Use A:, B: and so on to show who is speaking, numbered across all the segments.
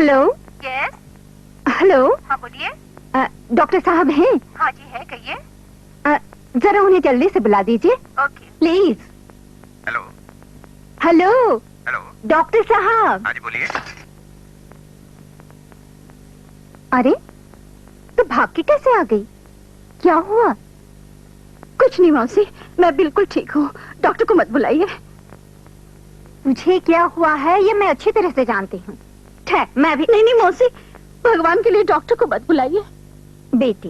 A: Hello.
B: Yes.
A: Hello.
B: हाँ बोलिए।
A: Doctor साहब हैं?
B: हाँ जी है, कहिए।
A: जरा उन्हें जल्दी से बुला दीजिए।
B: Okay
A: please.
C: Hello.
A: Hello.
C: Hello.
A: Doctor साहब।
C: हाँ जी बोलिए।
A: अरे तो भाग के कैसे आ गई? क्या हुआ?
D: कुछ नहीं मौसी, मैं बिल्कुल ठीक हूँ। डॉक्टर को मत बुलाइए।
A: तुझे क्या हुआ है ये मैं अच्छी तरह से जानती हूँ। ठहर, मैं भी।
D: नहीं मौसी, भगवान के लिए डॉक्टर को मत बुलाइए।
A: बेटी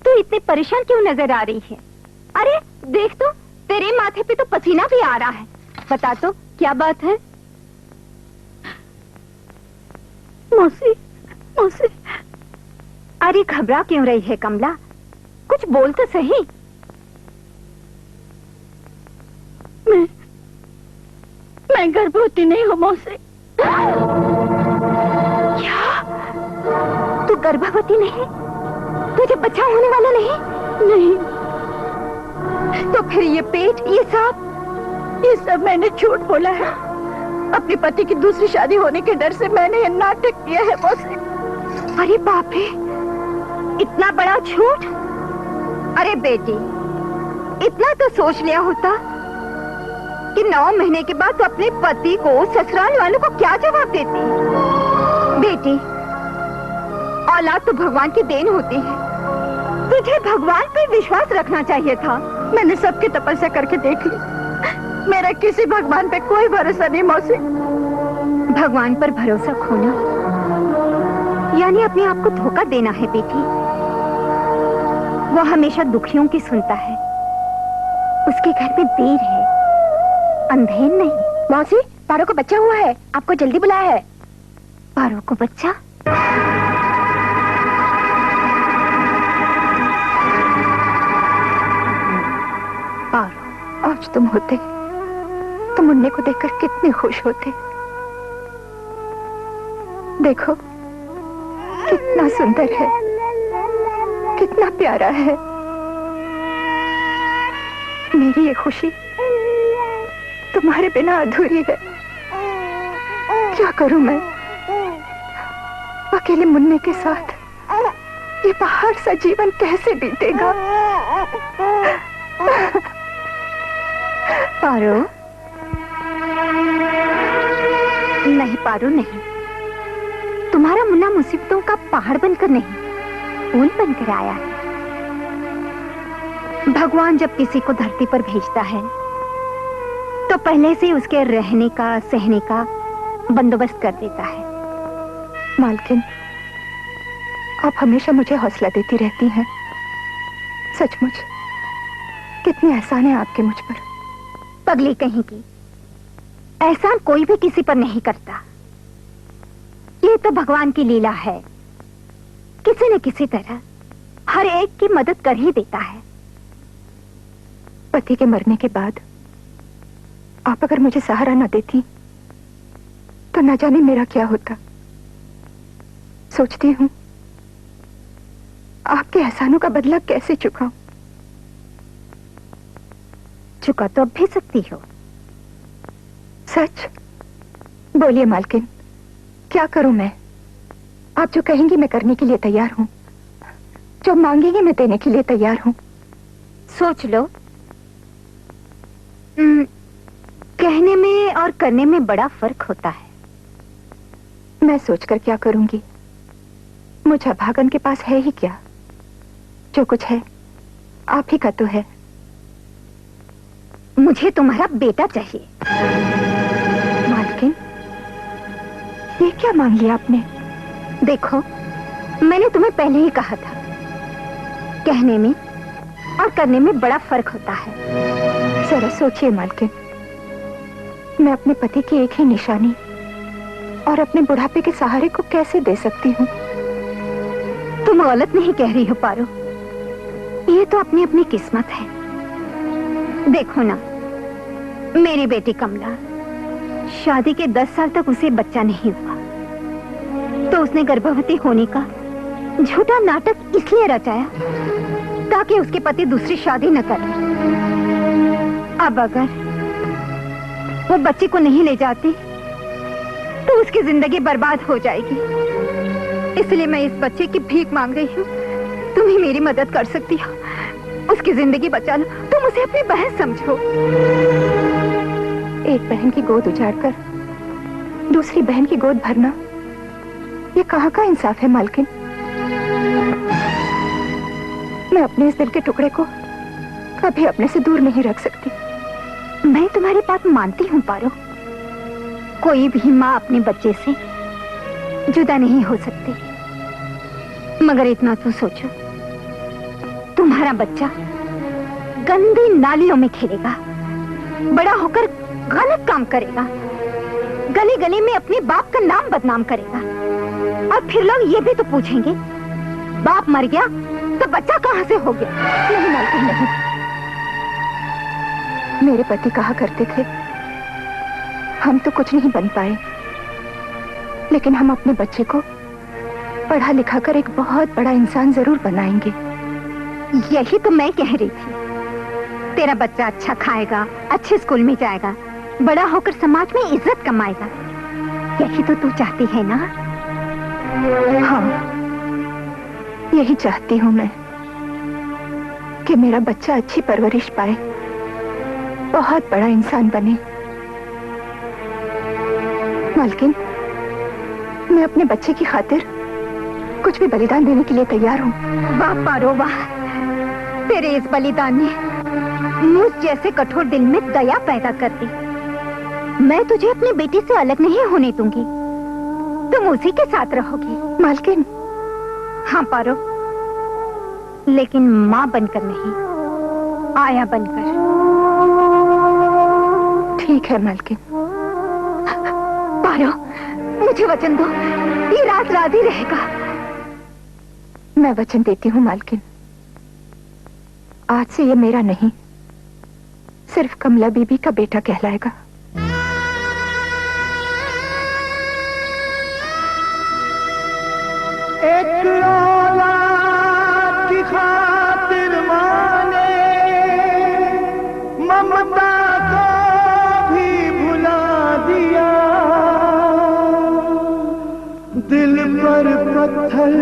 A: तू इतनी परेशान क्यों नजर आ रही है? अरे देख तो, तेरे माथे पे तो पसीना भी आ रहा है। बता तो क्या बात है?
D: मौसी मौसी।
A: अरे घबरा क्यों रही है कमला? कुछ बोल तो सही।
D: मैं गर्भवती नहीं हूँ मौसी।
A: क्या? तू गर्भवती नहीं? तुझे बच्चा होने वाला नहीं?
D: नहीं।
A: तो फिर ये पेट, ये सब
D: मैंने झूठ बोला है। अपने पति की दूसरी शादी होने के डर से मैंने ये नाटक किया है मौसी।
A: अरे बाप रे, इतना बड़ा झूठ! अरे बेटी, इतना तो सोच लिया होता कि 9 महीने के बाद तो अपने पति को, ससुराल वालों को क्या जवाब देती? बेटी, औलाद तो भगवान की देन होती है। तुझे भगवान पे विश्वास रखना चाहिए था।
D: मैंने सबकी तपस्या करके देख ली, मेरा किसी भगवान पे कोई भरोसा नहीं मौसी।
A: भगवान पर भरोसा खोना यानी अपने आप को धोखा देना है बेटी। वो हमेशा दुखियों की सुनता है। उसके घर में देर है, अंधेर नहीं।
D: मौसी, पारो को बच्चा हुआ है, आपको जल्दी बुलाया है।
A: पारो को बच्चा?
D: पारो, आज तुम होते तो मुन्ने को देखकर कितने खुश होते। देखो कितना सुंदर है, कितना प्यारा है। मेरी ये खुशी तुम्हारे बिना अधूरी है। क्या करूं मैं अकेले मुन्ने के साथ? ये पहाड़ सा जीवन कैसे बीतेगा?
A: पारो नहीं, पारो नहीं। तुम्हारा मुन्ना मुसीबतों का पहाड़ बनकर नहीं, फूल बनकर आया है। भगवान जब किसी को धरती पर भेजता है तो पहले से उसके रहने का, सहने का बंदोबस्त कर देता है।
D: मालकिन, आप हमेशा मुझे हौसला देती रहती हैं। सचमुच कितनी एहसान है आपके मुझ पर।
A: पगली कहीं की, एहसान कोई भी किसी पर नहीं करता। ये तो भगवान की लीला है। किसी न किसी तरह हर एक की मदद कर ही देता है।
D: पति के मरने के बाद आप अगर मुझे सहारा न देती तो न जाने मेरा क्या होता। सोचती हूँ आपके एहसानों का बदला कैसे चुकाऊं।
A: चुका तो अब भी सकती हो।
D: सच बोलिए मालकिन, क्या करूं मैं? आप जो कहेंगी मैं करने के लिए तैयार हूं, जो मांगेंगी मैं देने के लिए तैयार हूं।
A: सोच लो। कहने में और करने में बड़ा फर्क होता है।
D: मैं सोचकर क्या करूंगी? मुझे भागन के पास है ही क्या? जो कुछ है आप ही का तो है।
A: मुझे तुम्हारा बेटा चाहिए।
D: मालकिन, ये क्या मांग लिया आपने?
A: देखो, मैंने तुम्हें पहले ही कहा था, कहने में और करने में बड़ा फर्क होता है।
D: जरा सोचिए मालकिन, मैं अपने पति की एक ही निशानी और अपने बुढ़ापे के सहारे को कैसे दे सकती हूँ?
A: तुम गलत नहीं कह रही हो पारो, ये तो अपनी अपनी किस्मत है। देखो ना, मेरी बेटी कमला, शादी के 10 साल तक उसे बच्चा नहीं हुआ तो उसने गर्भवती होने का झूठा नाटक इसलिए रचाया ताकि उसके पति दूसरी शादी न करे। अब अगर वो बच्चे को नहीं ले जाती तो उसकी जिंदगी बर्बाद हो जाएगी। इसलिए मैं इस बच्चे की भीख मांग रही हूँ। तुम ही मेरी मदद कर सकती हो, उसकी जिंदगी बचा लो। तुम उसे अपनी बहन समझो।
D: एक बहन की गोद उजाड़कर दूसरी बहन की गोद भरना, ये कहाँ का इंसाफ है मालकिन? मैं अपने इस दिल के टुकड़े को कभी अपने से दूर नहीं रख सकती।
A: मैं तुम्हारी बात मानती हूँ पारो। कोई भी माँ अपने बच्चे से जुदा नहीं हो सकती, मगर इतना तो सोचो, तुम्हारा बच्चा गंदी नालियों में खेलेगा, बड़ा होकर गलत काम करेगा, गली गली में अपने बाप का नाम बदनाम करेगा, और फिर लोग ये भी तो पूछेंगे, बाप मर गया तो बच्चा कहाँ से हो गया?
D: नहीं मालकिन, नहीं। मेरे पति कहा करते थे, हम तो कुछ नहीं बन पाए, लेकिन हम अपने बच्चे को पढ़ा लिखा कर एक बहुत बड़ा इंसान जरूर बनाएंगे।
A: यही तो मैं कह रही थी। तेरा बच्चा अच्छा खाएगा, अच्छे स्कूल में जाएगा, बड़ा होकर समाज में इज्जत कमाएगा। यही तो तू चाहती है ना?
D: हाँ, यही चाहती हूँ मैं कि मेरा बच्चा अच्छी परवरिश पाए, बहुत बड़ा इंसान बने। मालकिन, मैं अपने बच्चे की खातिर कुछ भी बलिदान देने के लिए तैयार हूँ।
A: वाह पारो वाह, तेरे इस बलिदान ने मुझ जैसे कठोर दिल में दया पैदा कर दी। मैं तुझे अपनी बेटी से अलग नहीं होने दूंगी, तुम उसी के साथ रहोगी।
D: मालकिन।
A: हाँ पारो, लेकिन माँ बनकर नहीं, आया बनकर।
D: ठीक है मालकिन।
A: पारो, मुझे वचन दो, ये रात रात ही रहेगा।
D: मैं वचन देती हूँ मालकिन, आज से ये मेरा नहीं, सिर्फ कमला बीबी का बेटा कहलाएगा।
B: एक औलाद की खातिर माने ममता को भी भुला दिया, दिल पर पत्थर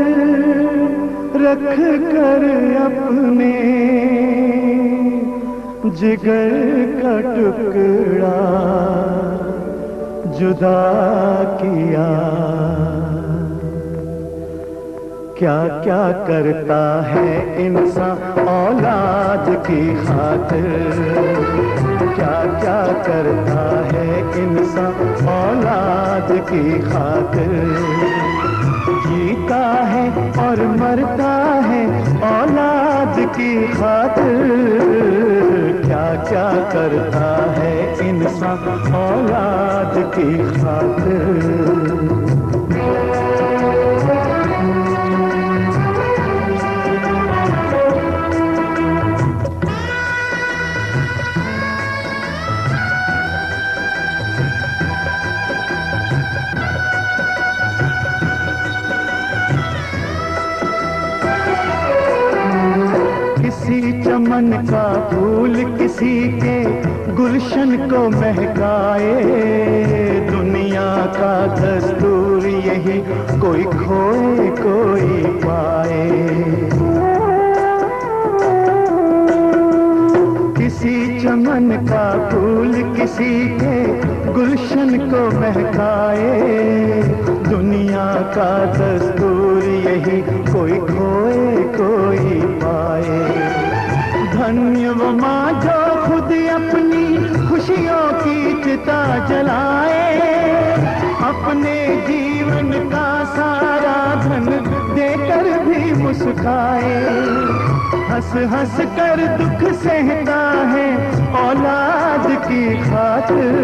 B: रख कर अपने जिगर का टुकड़ा जुदा किया। क्या क्या करता है इंसान औलाद की खातिर, क्या क्या करता है इंसान औलाद की खातिर। जीता है और मरता है औलाद की खातिर, क्या क्या करता है इंसान औलाद की खातिर। किसी चमन का फूल किसी के गुलशन को महकाए, दुनिया का दस्तूर यही, कोई खोए कोई पाए। किसी चमन का फूल किसी के गुलशन को महकाए, दुनिया का दस्तूर यही, कोई खोए कोई पाए। धन्य वो माँ जो खुद अपनी खुशियों की चिता जलाए, अपने जीवन का सारा धन देकर भी मुस्काए। हंस हंस कर दुख सहता है औलाद की खातिर,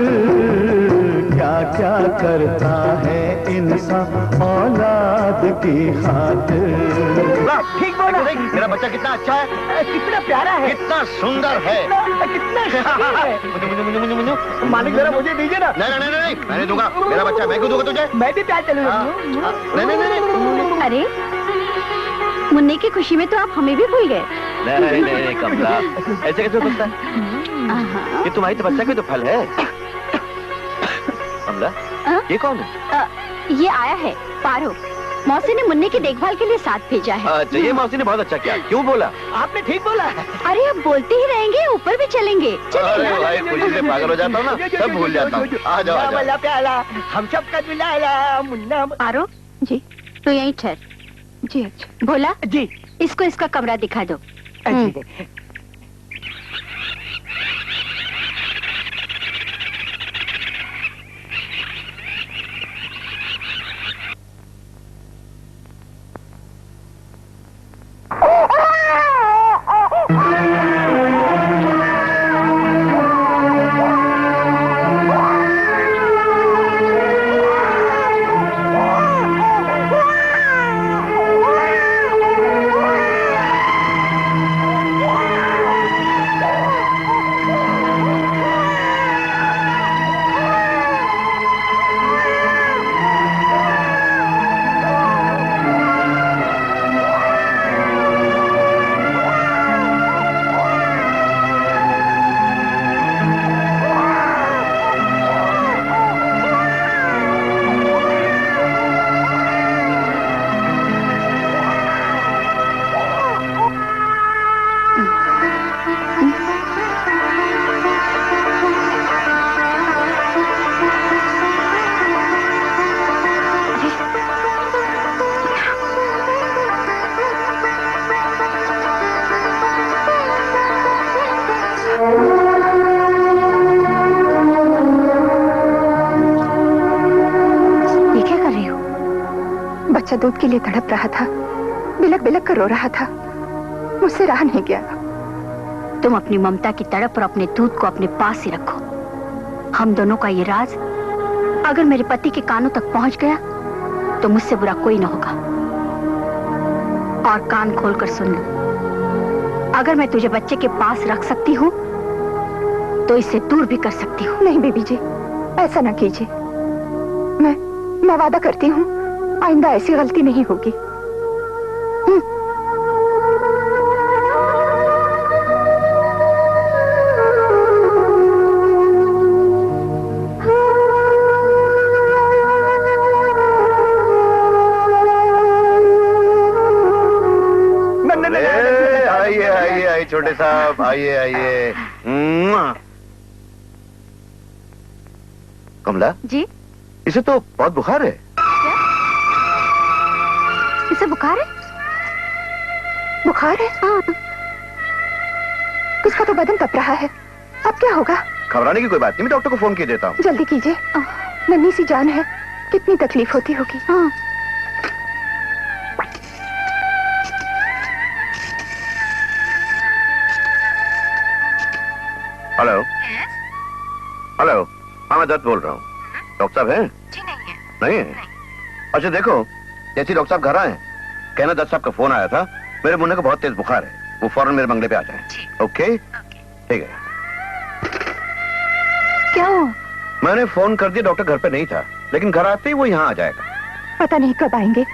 B: क्या क्या करता है इंसान औलाद की खातिर।
C: ठीक बोला। मेरा बच्चा कितना अच्छा है,
B: कितना प्यारा है,
C: कितना सुंदर है,
B: कितना मालिक जरा मुझे दीजिए ना।
C: नहीं नहीं नहीं, मैं दूंगा। मेरा बच्चा, मैं क्यों दूंगा तुझे?
B: मैं भी प्यार चलूंगा।
C: नहीं।
A: अरे मुन्ने की खुशी में तो आप हमें भी भूल गए।
C: नहीं कमला, ऐसे कैसे हो सकता है? ये तुम्हारी तपस्या का तो फल है। कमला, ये कौन है?
E: ये आया है पारो। मौसी ने मुन्ने की देखभाल के लिए साथ भेजा है।
C: अच्छा, ये मौसी ने बहुत अच्छा किया। क्यों बोला?
B: आपने ठीक बोला।
E: अरे अब बोलते ही रहेंगे, ऊपर भी चलेंगे।
C: अरे भाई, खुशी से पागल हो जाता हूँ ना, सब भूल जाता हूँ। आ जाओ, आ जाओ।
B: प्याला हम सब का मिला मुन्ना।
E: पारो
D: जी
E: तो यहीं ठहर।
D: जी अच्छा।
E: भोला
B: जी
E: इसको इसका कमरा दिखा दो।
D: बच्चा दूध के लिए तड़प रहा था, बिलक बिलक कर रो रहा था, मुझसे रहा नहीं गया।
E: तुम अपनी ममता की तड़प और अपने दूध को अपने पास ही रखो। हम दोनों का ये राज अगर मेरे पति के कानों तक पहुंच गया तो मुझसे बुरा कोई न होगा। और कान खोलकर सुन लो, अगर मैं तुझे बच्चे के पास रख सकती हूँ तो इसे दूर भी कर सकती हूँ।
D: नहीं बेबी जी, ऐसा ना कीजिए। मैं वादा करती हूँ आइंदा ऐसी गलती नहीं होगी।
C: आइए छोटे साहब, आइए। कमला
E: जी,
C: इसे तो बहुत बुखार है।
E: इसे बुखार है?
D: बुखार है?
E: हाँ।
D: इसका तो बदन कप रहा है, अब क्या होगा?
C: घबराने की कोई बात नहीं, मैं डॉक्टर को फोन किए देता हूँ।
D: जल्दी कीजिए, नन्ही सी जान है, कितनी तकलीफ होती होगी।
E: हाँ।
C: हेलो हेलो, हाँ मैं दत्त बोल रहा हूँ। डॉक्टर साहब हैं?
A: जी नहीं है।
C: नहीं है? अच्छा देखो, जैसे डॉक्टर साहब घर आए कहना दत्त साहब का फोन आया था, मेरे मुन्ने को बहुत तेज बुखार है, वो फौरन मेरे बंगले पे आ जाए। ओके ठीक है।
E: क्या हुआ?
C: मैंने फोन कर दिया, डॉक्टर घर पे नहीं था, लेकिन घर आते ही वो यहाँ आ जाएगा।
D: पता नहीं कब आएंगे,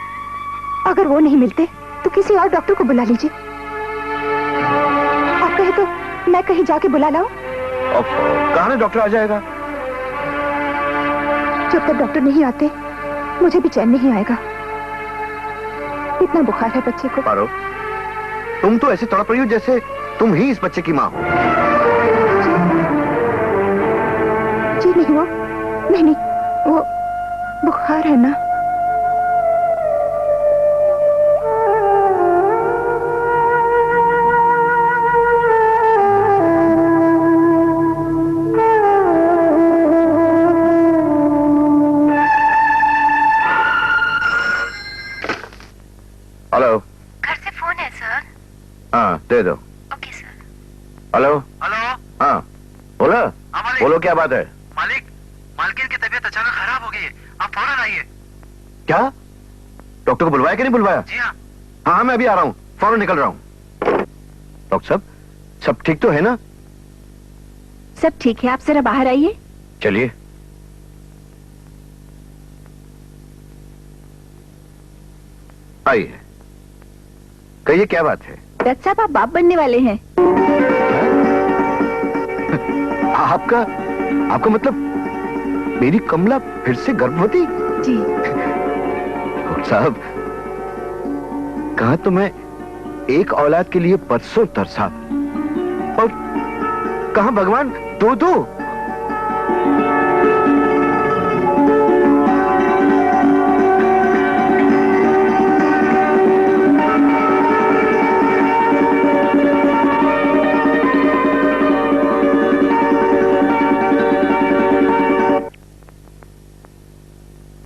D: अगर वो नहीं मिलते तो किसी और डॉक्टर को बुला लीजिए। आप कहे तो मैं कहीं जाके बुला लाऊं?
C: कहाँ डॉक्टर आ जाएगा?
D: जब तक डॉक्टर नहीं आते मुझे भी चैन नहीं आएगा। इतना बुखार है बच्चे को।
C: पारो, तुम तो ऐसे तड़प रही हो जैसे तुम ही इस बच्चे की माँ हो।
D: जी नहीं, वो नहीं, वो बुखार है ना।
C: हेलो,
A: घर से फोन है सर।
C: हाँ दे दो।
A: Okay sir.
C: Hello
F: hello.
C: हाँ बोला।
F: हाँ मालिक।
C: बोलो क्या बात है?
F: मालिक, मालकिन की तबीयत अचानक खराब हो गई है, आप फौरन आइए।
C: क्या डॉक्टर को बुलवाया कि नहीं बुलवाया?
F: जी हाँ।
C: हाँ मैं अभी आ रहा हूँ, फौरन निकल रहा हूँ। डॉक्टर साहब सब ठीक तो है ना?
E: सब ठीक है, आप जरा बाहर आइए।
C: चलिए। आइए, कहिए क्या बात है?
E: दत्त साहब आप बाप बनने वाले हैं।
C: आपका मतलब मेरी कमला फिर से गर्भवती?
D: जी।
C: डॉक्टर साहब, कहा तो मैं एक औलाद के लिए परसों तरसा, और कहा भगवान दो दो।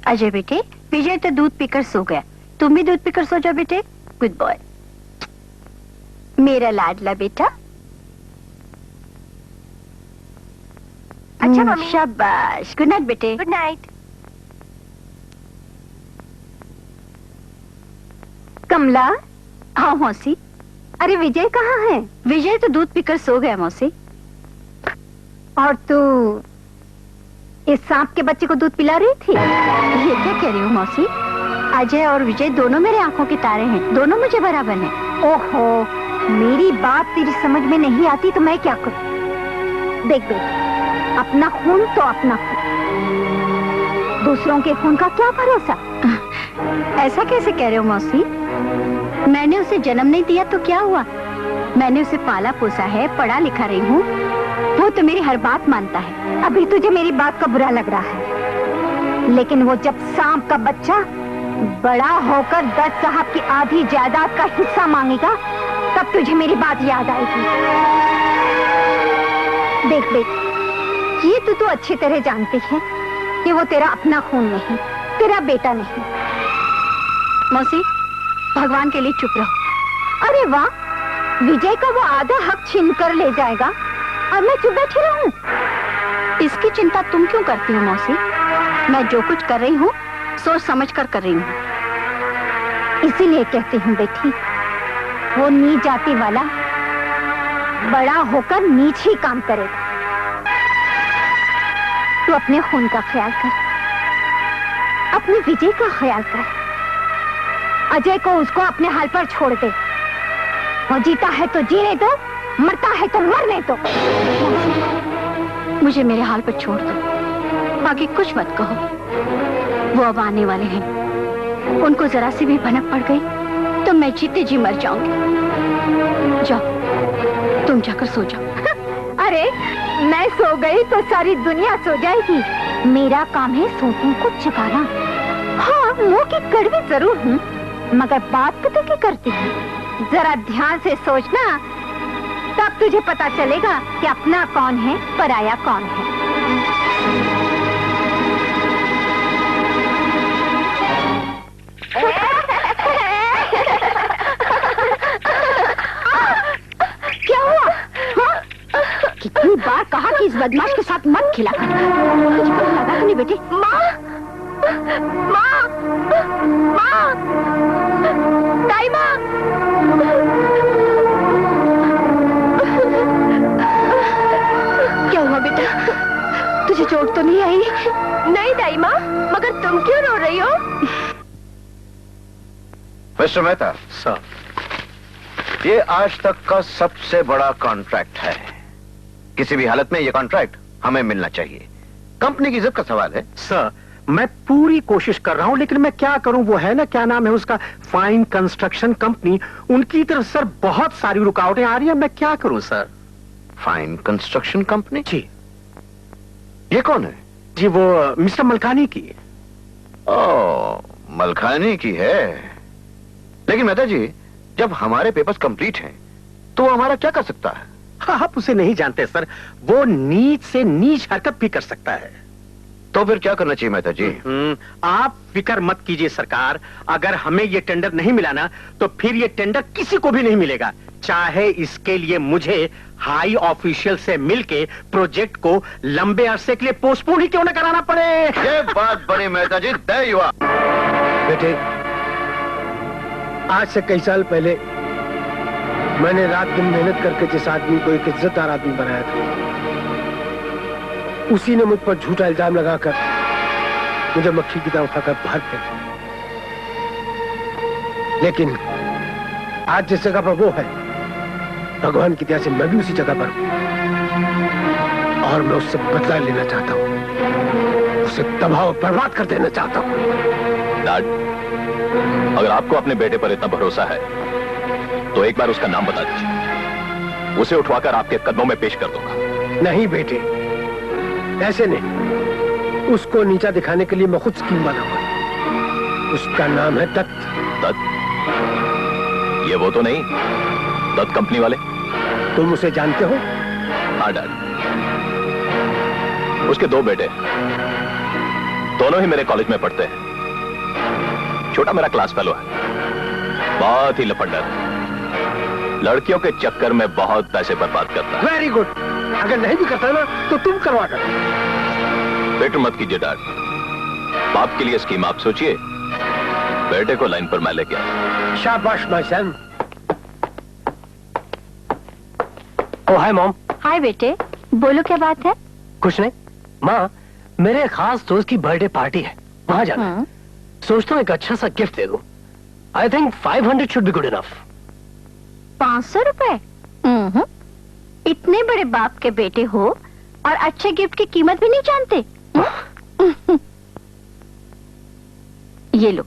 E: अजय बेटे, विजय तो दूध पीकर सो गया, तुम भी दूध पीकर सो जाओ बेटे। गुड बॉय, मेरा लाडला बेटा।
A: अच्छा मम्मी।
E: शाबाश, गुड नाइट बेटे।
A: Good night. कमला।
E: हाँ मौसी।
A: अरे विजय कहाँ है?
E: विजय तो दूध पीकर सो गया मौसी।
A: और तू इस सांप के बच्चे को दूध पिला रही थी?
E: ये क्या कह रही हो मौसी? अजय और विजय दोनों मेरे आंखों के तारे हैं, दोनों मुझे बराबर हैं।
A: ओहो, मेरी बात तेरी समझ में नहीं आती तो मैं क्या करूं? देख बेटा, अपना खून तो अपना खून, दूसरों के खून का क्या भरोसा।
E: ऐसा कैसे कह रहे हो मौसी? मैंने उसे जन्म नहीं दिया तो क्या हुआ? मैंने उसे पाला पोसा है, पढ़ा लिखा रही हूँ, वो तो मेरी हर बात मानता है।
A: अभी तुझे मेरी बात का बुरा लग रहा है, लेकिन वो जब सांप का बच्चा बड़ा होकर दत्त साहब की आधी जायदाद का हिस्सा मांगेगा, तब तुझे मेरी बात याद आएगी। देख बेटी, ये तो अच्छी तरह जानती है कि वो तेरा अपना खून नहीं, तेरा बेटा नहीं।
E: मौसी, भगवान के लिए चुप रहो।
A: अरे वाह, विजय का वो आधा हक छीन कर ले जाएगा और मैं चुप बैठी रहूं?
E: इसकी चिंता तुम क्यों करती हो मौसी? मैं जो कुछ कर रही हूँ सोच समझ कर रही हूँ।
A: इसीलिए कहती हूँ बेटी, वो नीच जाति वाला बड़ा होकर नीच ही काम करेगा। तू अपने खून का ख्याल कर, अपने विजय का ख्याल कर। अजय को उसको अपने हाल पर छोड़ दे। वो जीता है तो जीने दो, मरता है तो मरने दो।
E: मुझे मेरे हाल पर छोड़ दो, बाकी कुछ मत कहो। वो अब आने वाले हैं, उनको जरा सी भी भनक पड़ गई तो मैं जीते जी मर जाऊंगी। जाओ, तुम जाकर सो जाओ।
A: अरे मैं सो गई तो सारी दुनिया सो जाएगी। मेरा काम है सोतों को जगाना। हाँ, मुंह की कड़वी जरूर हूँ, मगर बात पता क्या करती हूँ। जरा ध्यान से सोचना, तब तुझे पता चलेगा कि अपना कौन है, पराया कौन है।
E: क्या हुआ? हाँ? कितनी बार कहा कि इस बदमाश के साथ मत खिला कर। तुझे पता लगा कि नहीं बेटी?
A: माँ, माँ, माँ, दाई माँ।
E: क्या हुआ बेटा? तुझे चोट तो नहीं आई?
A: नहीं दाई माँ, मगर तुम क्यों रो रही हो?
C: मिस्टर मेहता
F: सर,
C: ये आज तक का सबसे बड़ा कॉन्ट्रैक्ट है। किसी भी हालत में ये कॉन्ट्रैक्ट हमें मिलना चाहिए। कंपनी की इज्जत का सवाल है।
F: सर मैं पूरी कोशिश कर रहा हूं, लेकिन मैं क्या करूं? वो है ना, क्या नाम है उसका, फाइन कंस्ट्रक्शन कंपनी, उनकी तरफ सर बहुत सारी रुकावटें आ रही हैं। मैं क्या करूं सर?
C: Fine construction company?
F: जी
C: ये कौन है?
F: जी, वो मिस्टर मलकानी की।
C: ओह, मलखानी की है। लेकिन मेहता जी, जब हमारे पेपर्स कंप्लीट हैं, तो वो हमारा क्या कर सकता है?
F: हाँ, आप उसे नहीं जानते सर, वो नीच से नीच हरकत भी कर सकता है।
C: तो फिर क्या करना चाहिए मेहता जी?
F: आप फिक्र मत कीजिए सरकार, अगर हमें ये टेंडर नहीं मिला ना, तो फिर ये टेंडर किसी को भी नहीं मिलेगा, चाहे इसके लिए मुझे हाई ऑफिशियल से मिलके प्रोजेक्ट को लंबे अरसे के लिए पोस्टपोन ही क्यों न कराना पड़े।
C: ये बात बड़ी मेहता जी, दे युवा।
B: बेटे, आज से कई साल पहले मैंने रात दिन मेहनत करके जिस आदमी को एक इज्जतदार आदमी बनाया था, उसी ने मुझ पर झूठा इल्जाम लगाकर मुझे मक्खी की तरह खाकर बाहर फेंका। लेकिन आज जिस जगह पर वो है, भगवान की दया से मैं भी उसी जगह पर हूं और मैं उससे बदला लेना चाहता हूं। उसे तबाह और बर्बाद कर देना चाहता हूँ।
G: डैड, अगर आपको अपने बेटे पर इतना भरोसा है तो एक बार उसका नाम बता दीजिए, उसे उठवाकर आपके कदमों में पेश कर दूंगा।
B: नहीं बेटे, ऐसे नहीं। उसको नीचा दिखाने के लिए मैं खुद स्कीम बनाऊंगा। उसका नाम है दत्त।
G: दत्त? ये वो तो नहीं, दत्त कंपनी वाले?
B: तुम उसे जानते हो?
G: हाँ डैड, उसके 2 बेटे, दोनों ही मेरे कॉलेज में पढ़ते हैं। छोटा मेरा क्लास फेलो है, बहुत ही लफंडर, लड़कियों के चक्कर में बहुत पैसे बर्बाद करता है।
B: Very good. अगर नहीं भी करता ना तो तुम करवा कर।
G: फिक्र मत कीजिए डैड, बाप के लिए स्कीम आप सोचिए, बेटे को लाइन पर मैं लेके आऊं।
B: शाबाश my son. O hi mom.
E: हाय बेटे, बोलो क्या बात है?
B: कुछ नहीं माँ, मेरे खास दोस्त की बर्थडे पार्टी है, वहां जाना है। सोचता हूँ एक अच्छा सा गिफ्ट दे दूं। I think 500 should be good enough.
E: 500 रुपए? इतने बड़े बाप के बेटे हो और अच्छे गिफ्ट की कीमत भी नहीं जानते? ये लो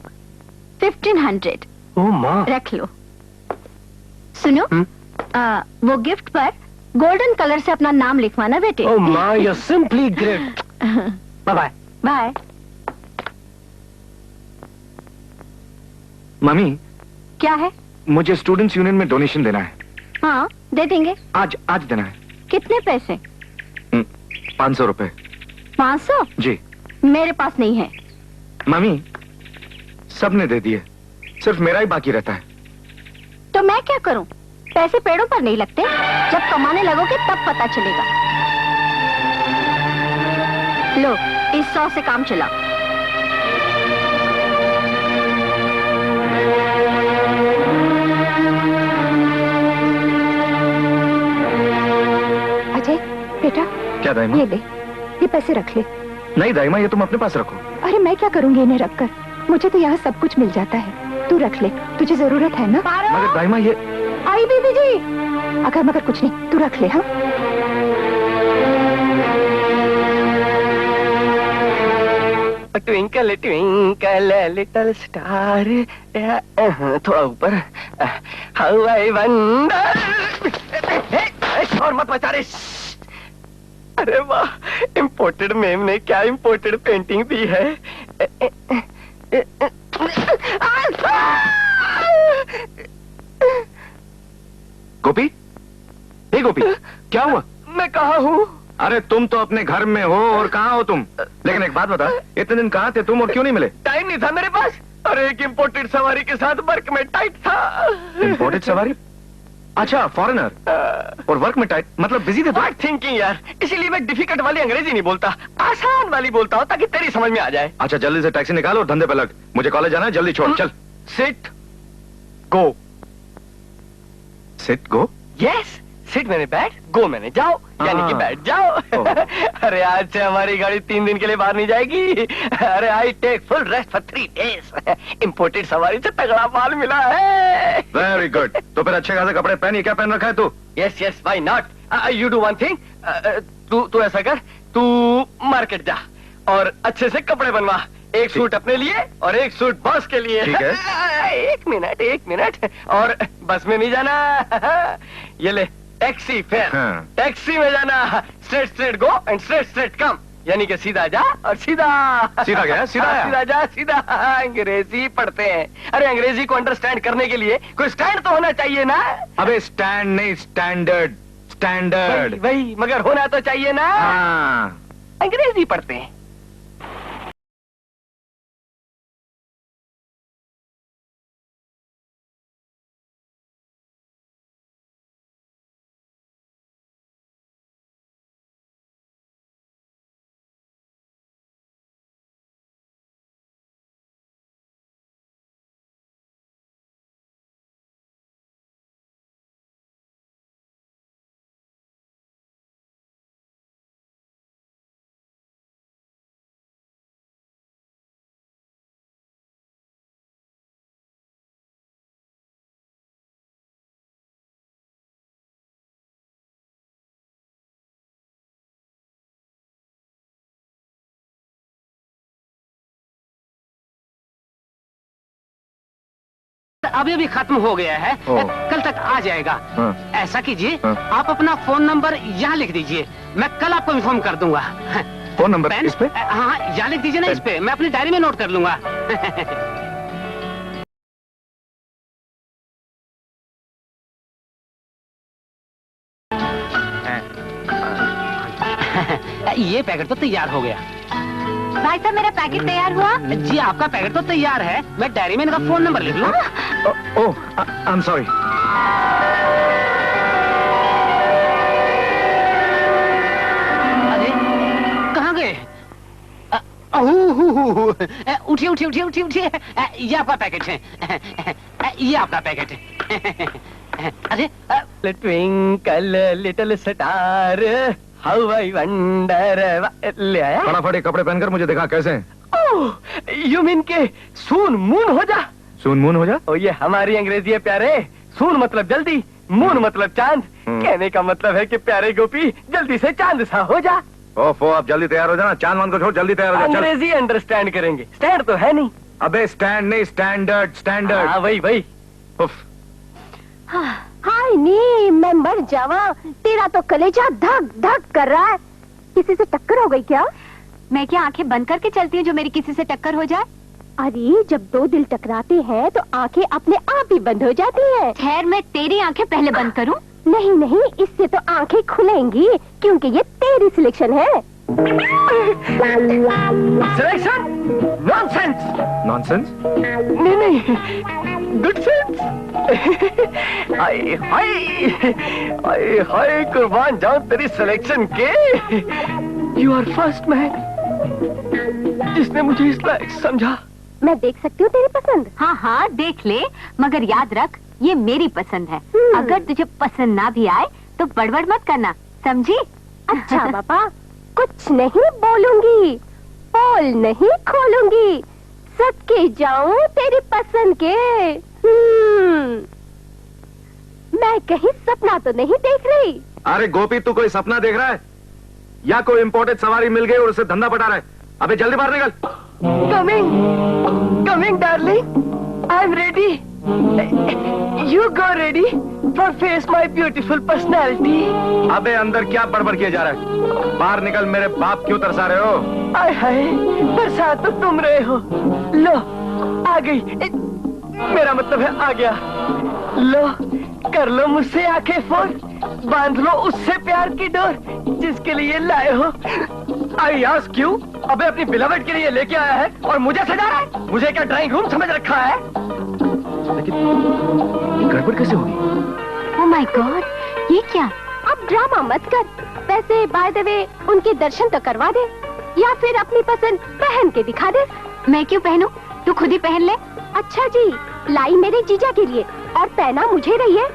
E: 1500।
B: ओ माँ।
E: रख लो। सुनो, वो गिफ्ट पर गोल्डन कलर से अपना नाम लिखवाना बेटे।
B: ओ माँ, you are simply great. Bye bye.
E: Bye.
C: Mummy,
E: क्या है?
C: मुझे स्टूडेंट्स यूनियन में डोनेशन देना है।
E: हाँ, दे देंगे।
C: आज देना है।
E: कितने पैसे?
C: 500 रुपए।
E: 500?
C: जी।
E: मेरे पास नहीं है।
C: मम्मी, सबने दे दिए, सिर्फ मेरा ही बाकी रहता है।
E: तो मैं क्या करूं? पैसे पेड़ों पर नहीं लगते, जब कमाने लगोगे तब पता चलेगा। लो, इस 100 से काम चलाओ।
D: अजय बेटा,
C: क्या दाइमा?
D: ये ले, ये पैसे रख ले।
C: नहीं दाइमा, ये तुम अपने पास रखो।
D: अरे मैं क्या करूंगी इन्हें रखकर? मुझे तो यहाँ सब कुछ मिल जाता है। तू रख ले, तुझे जरूरत है ना?
C: मगर दाइमा ये...
D: आई बीबी जी। अगर मगर कुछ नहीं, तू रख ले। हाँ,
H: ट्विंकल ट्विंकल लिटिल स्टार, थोड़ा ऊपर। How I wonder. शोर मत मचा रे। अरे वाह, इम्पोर्टेड मेम ने क्या इम्पोर्टेड पेंटिंग दी है।
C: गोपी, हे गोपी, क्या हुआ?
H: मैं कहाँ हूँ?
C: अरे तुम तो अपने घर में हो, और कहाँ हो तुम? लेकिन एक बात बता, इतने दिन कहाँ थे तुम और क्यों नहीं मिले?
H: टाइम नहीं था मेरे पास, और एक इम्पोर्टेड सवारी के साथ वर्क में टाइट था।
C: इम्पोर्टेड सवारी? अच्छा, फॉरेनर और वर्क में टाइट, मतलब बिजी थे तुम?
H: थिंकिंग यार, इसीलिए मैं डिफिकल्ट वाली अंग्रेजी नहीं बोलता, आसान वाली बोलता हूँ ताकि तेरी समझ में आ जाए।
C: अच्छा, जल्दी से टैक्सी निकाल और धंधे पे लग। मुझे कॉलेज जाना है, जल्दी छोड़। चल।
H: सिट गो।
C: सिट गो?
H: यस, सिट मैंने बैठ, गो मैंने जाओ, यानी कि बैठ जाओ। अरे आज से हमारी गाड़ी 3 दिन के लिए बाहर नहीं जाएगी। अरे I take full rest for 3 days. Imported सवारी से तगड़ा माल मिला है।
C: Very good. तो फिर अच्छे खासे कपड़े पहन, क्या पहन रखा है तू?
H: Yes yes, why not. You do one thing, तू ऐसा कर, तू मार्केट जा और अच्छे से कपड़े बनवा। एक सूट अपने लिए और एक सूट बॉस के लिए।
C: ठीक है।
H: एक मिनट, और बस में नहीं जाना। ये ले टैक्सी फेयर।
C: हाँ।
H: टैक्सी में जाना, स्ट्रेट गो एंड स्ट्रेट कम, यानी कि सीधा जा और सीधा
C: गया, सीधा आया।
H: सीधा जा, सीधा। अंग्रेजी पढ़ते हैं। अरे अंग्रेजी को अंडरस्टैंड करने के लिए कोई स्टैंड तो होना चाहिए ना।
C: अबे स्टैंड नहीं, स्टैंडर्ड।
H: वही, मगर होना तो चाहिए ना।
C: हाँ।
H: अंग्रेजी पढ़ते हैं।
F: अभी अभी खत्म हो गया है, कल तक आ जाएगा। ऐसा कीजिए, आप अपना फोन नंबर यहाँ लिख दीजिए, मैं कल आपको इन्फॉर्म कर दूंगा।
C: फोन नंबर इस पे?
F: हाँ, यहाँ लिख दीजिए ना इस पे, मैं अपनी डायरी में नोट कर लूंगा। ये पैकेट तो तैयार हो गया।
A: भाई साहब, मेरा पैकेट तैयार हुआ?
F: जी, आपका पैकेट तो तैयार है, मैं डायरी में इनका फोन नंबर लिख लूं।
C: ओह, आई एम सॉरी।
F: अरे, कहाँ गए? उठिए उठिए उठिए उठिए उठिए, ये आपका पैकेट है, ये आपका पैकेट है। अरे,
H: twinkle little star how I wonder, ले आया?
C: फटाफट ये कपड़े पहनकर मुझे दिखा कैसे हैं?
H: ओह, यू मीन के सून मून हो जा?
C: सून मून हो जा?
H: ओ, ये हमारी अंग्रेजी है प्यारे। सून मतलब जल्दी, मून मतलब चांद। कहने का मतलब है कि प्यारे गोपी जल्दी से चांद सा हो जा।
C: ओफो, आप जल्दी तैयार हो जाना, चांद मान को छोड़, जल्दी तैयार हो जा।
H: अंग्रेजी अंडरस्टैंड करेंगे, स्टैंड तो है नहीं।
C: अबे स्टैंड नहीं, स्टैंडर्ड स्टैंडर्ड।
H: हाँ, वही वही।
D: हाय नी, मैं मर जावा, तेरा तो कलेजा धक धक कर रहा है। किसी से टक्कर हो गई क्या?
A: मैं क्या आंखें बंद करके चलती हूँ जो मेरी किसी से टक्कर हो जाए?
D: अरे, जब दो दिल टकराते हैं तो आंखें अपने आप ही बंद हो जाती हैं।
A: खैर, मैं तेरी आंखें पहले बंद करूँ?
D: नहीं नहीं, इससे तो आंखें खुलेंगी, क्योंकि ये तेरी सिलेक्शन है।
H: सिलेक्शन? नॉनसेंस।
C: नॉनसेंस?
H: नहीं नहीं, गुड सेंस। हाय हाय हाय हाय, कुर्बान जाऊं तेरी सिलेक्शन के। यू आर फर्स्ट मैन जिसने मुझे इस लायक समझा।
D: मैं देख सकती हूँ तेरी पसंद?
A: हाँ हाँ, देख ले, मगर याद रख, ये मेरी पसंद है। अगर तुझे पसंद ना भी आए तो बड़बड़ मत करना, समझी?
D: अच्छा पापा, कुछ नहीं बोलूंगी, पोल नहीं खोलूंगी, सदके जाऊं तेरी पसंद के। मैं कहीं सपना तो नहीं देख रही?
C: अरे गोपी, तू कोई सपना देख रहा है या कोई इम्पोर्टेड सवारी मिल गई और उससे धंधा पटा रहा है? अबे जल्दी बाहर निकल।
H: Coming coming darling, I am ready. You go ready for face my beautiful personality.
C: अबे अंदर क्या बड़बड़ किया जा रहा है? बाहर निकल, मेरे बाप क्यों तरसा रहे हो?
H: आय हाय, बरसात तो तुम रहे हो। लो आ गई, मेरा मतलब है आ गया। लो कर लो मुझसे आंखें फोड़, बांध लो उससे प्यार की डोर जिसके लिए लाए हो। आई आस्क क्यों? अबे अपनी बिलवड के लिए लेके आया है और मुझे सजा रहा है? मुझे क्या ड्राइंग रूम समझ रखा है?
C: लेकिन गड़बड़ कैसे होगी?
A: ओह माय गॉड, ये क्या?
D: अब ड्रामा मत कर। वैसे बाय द वे उनके दर्शन तो करवा दे, या फिर अपनी पसंद पहन के दिखा दे।
A: मैं क्यों पहनूं? तू खुद ही पहन ले।
D: अच्छा जी, लाई मेरे जीजा के लिए और पहना मुझे रही है।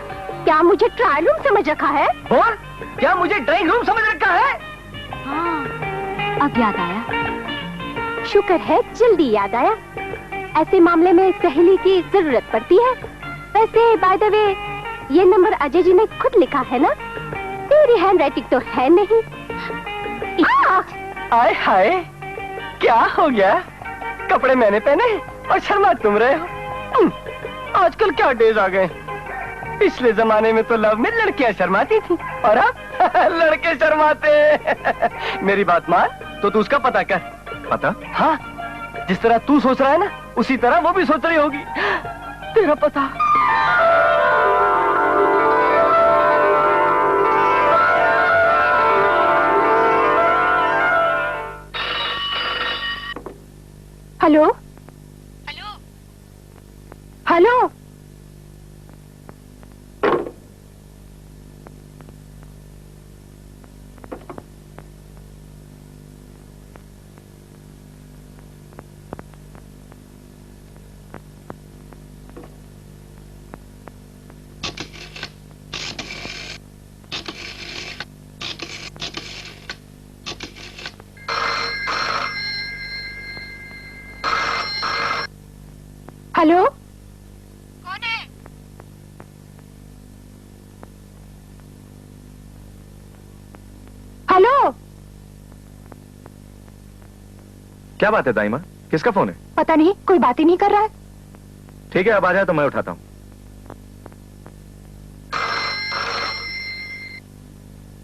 D: क्या मुझे ट्रायल रूम समझ रखा है?
H: और क्या मुझे ड्राइंग रूम समझ रखा है?
A: हाँ, अब याद आया।
D: शुक्र है जल्दी याद आया। ऐसे मामले में सहेली की जरूरत पड़ती है। वैसे बाय द वे, ये नंबर अजय जी ने खुद लिखा है ना? तेरी हैंड राइटिंग तो है नहीं।
H: आय हाय, क्या हो गया? कपड़े मैंने पहने और शर्मा तुम रहे हो। आजकल क्या डेज आ गए। पिछले जमाने में तो लव में लड़कियां शर्माती थी और अब लड़के शर्माते। मेरी बात मान तो तू उसका पता कर।
C: पता?
H: हाँ, जिस तरह तू सोच रहा है ना, उसी तरह वो भी सोच रही होगी। तेरा पता।
D: हेलो हेलो हेलो, हेलो,
A: कौन है?
D: हेलो।
C: क्या बात है दाइमा, किसका फोन है?
D: पता नहीं, कोई बात ही नहीं कर रहा है।
C: ठीक है, अब आ जाए तो मैं उठाता हूँ।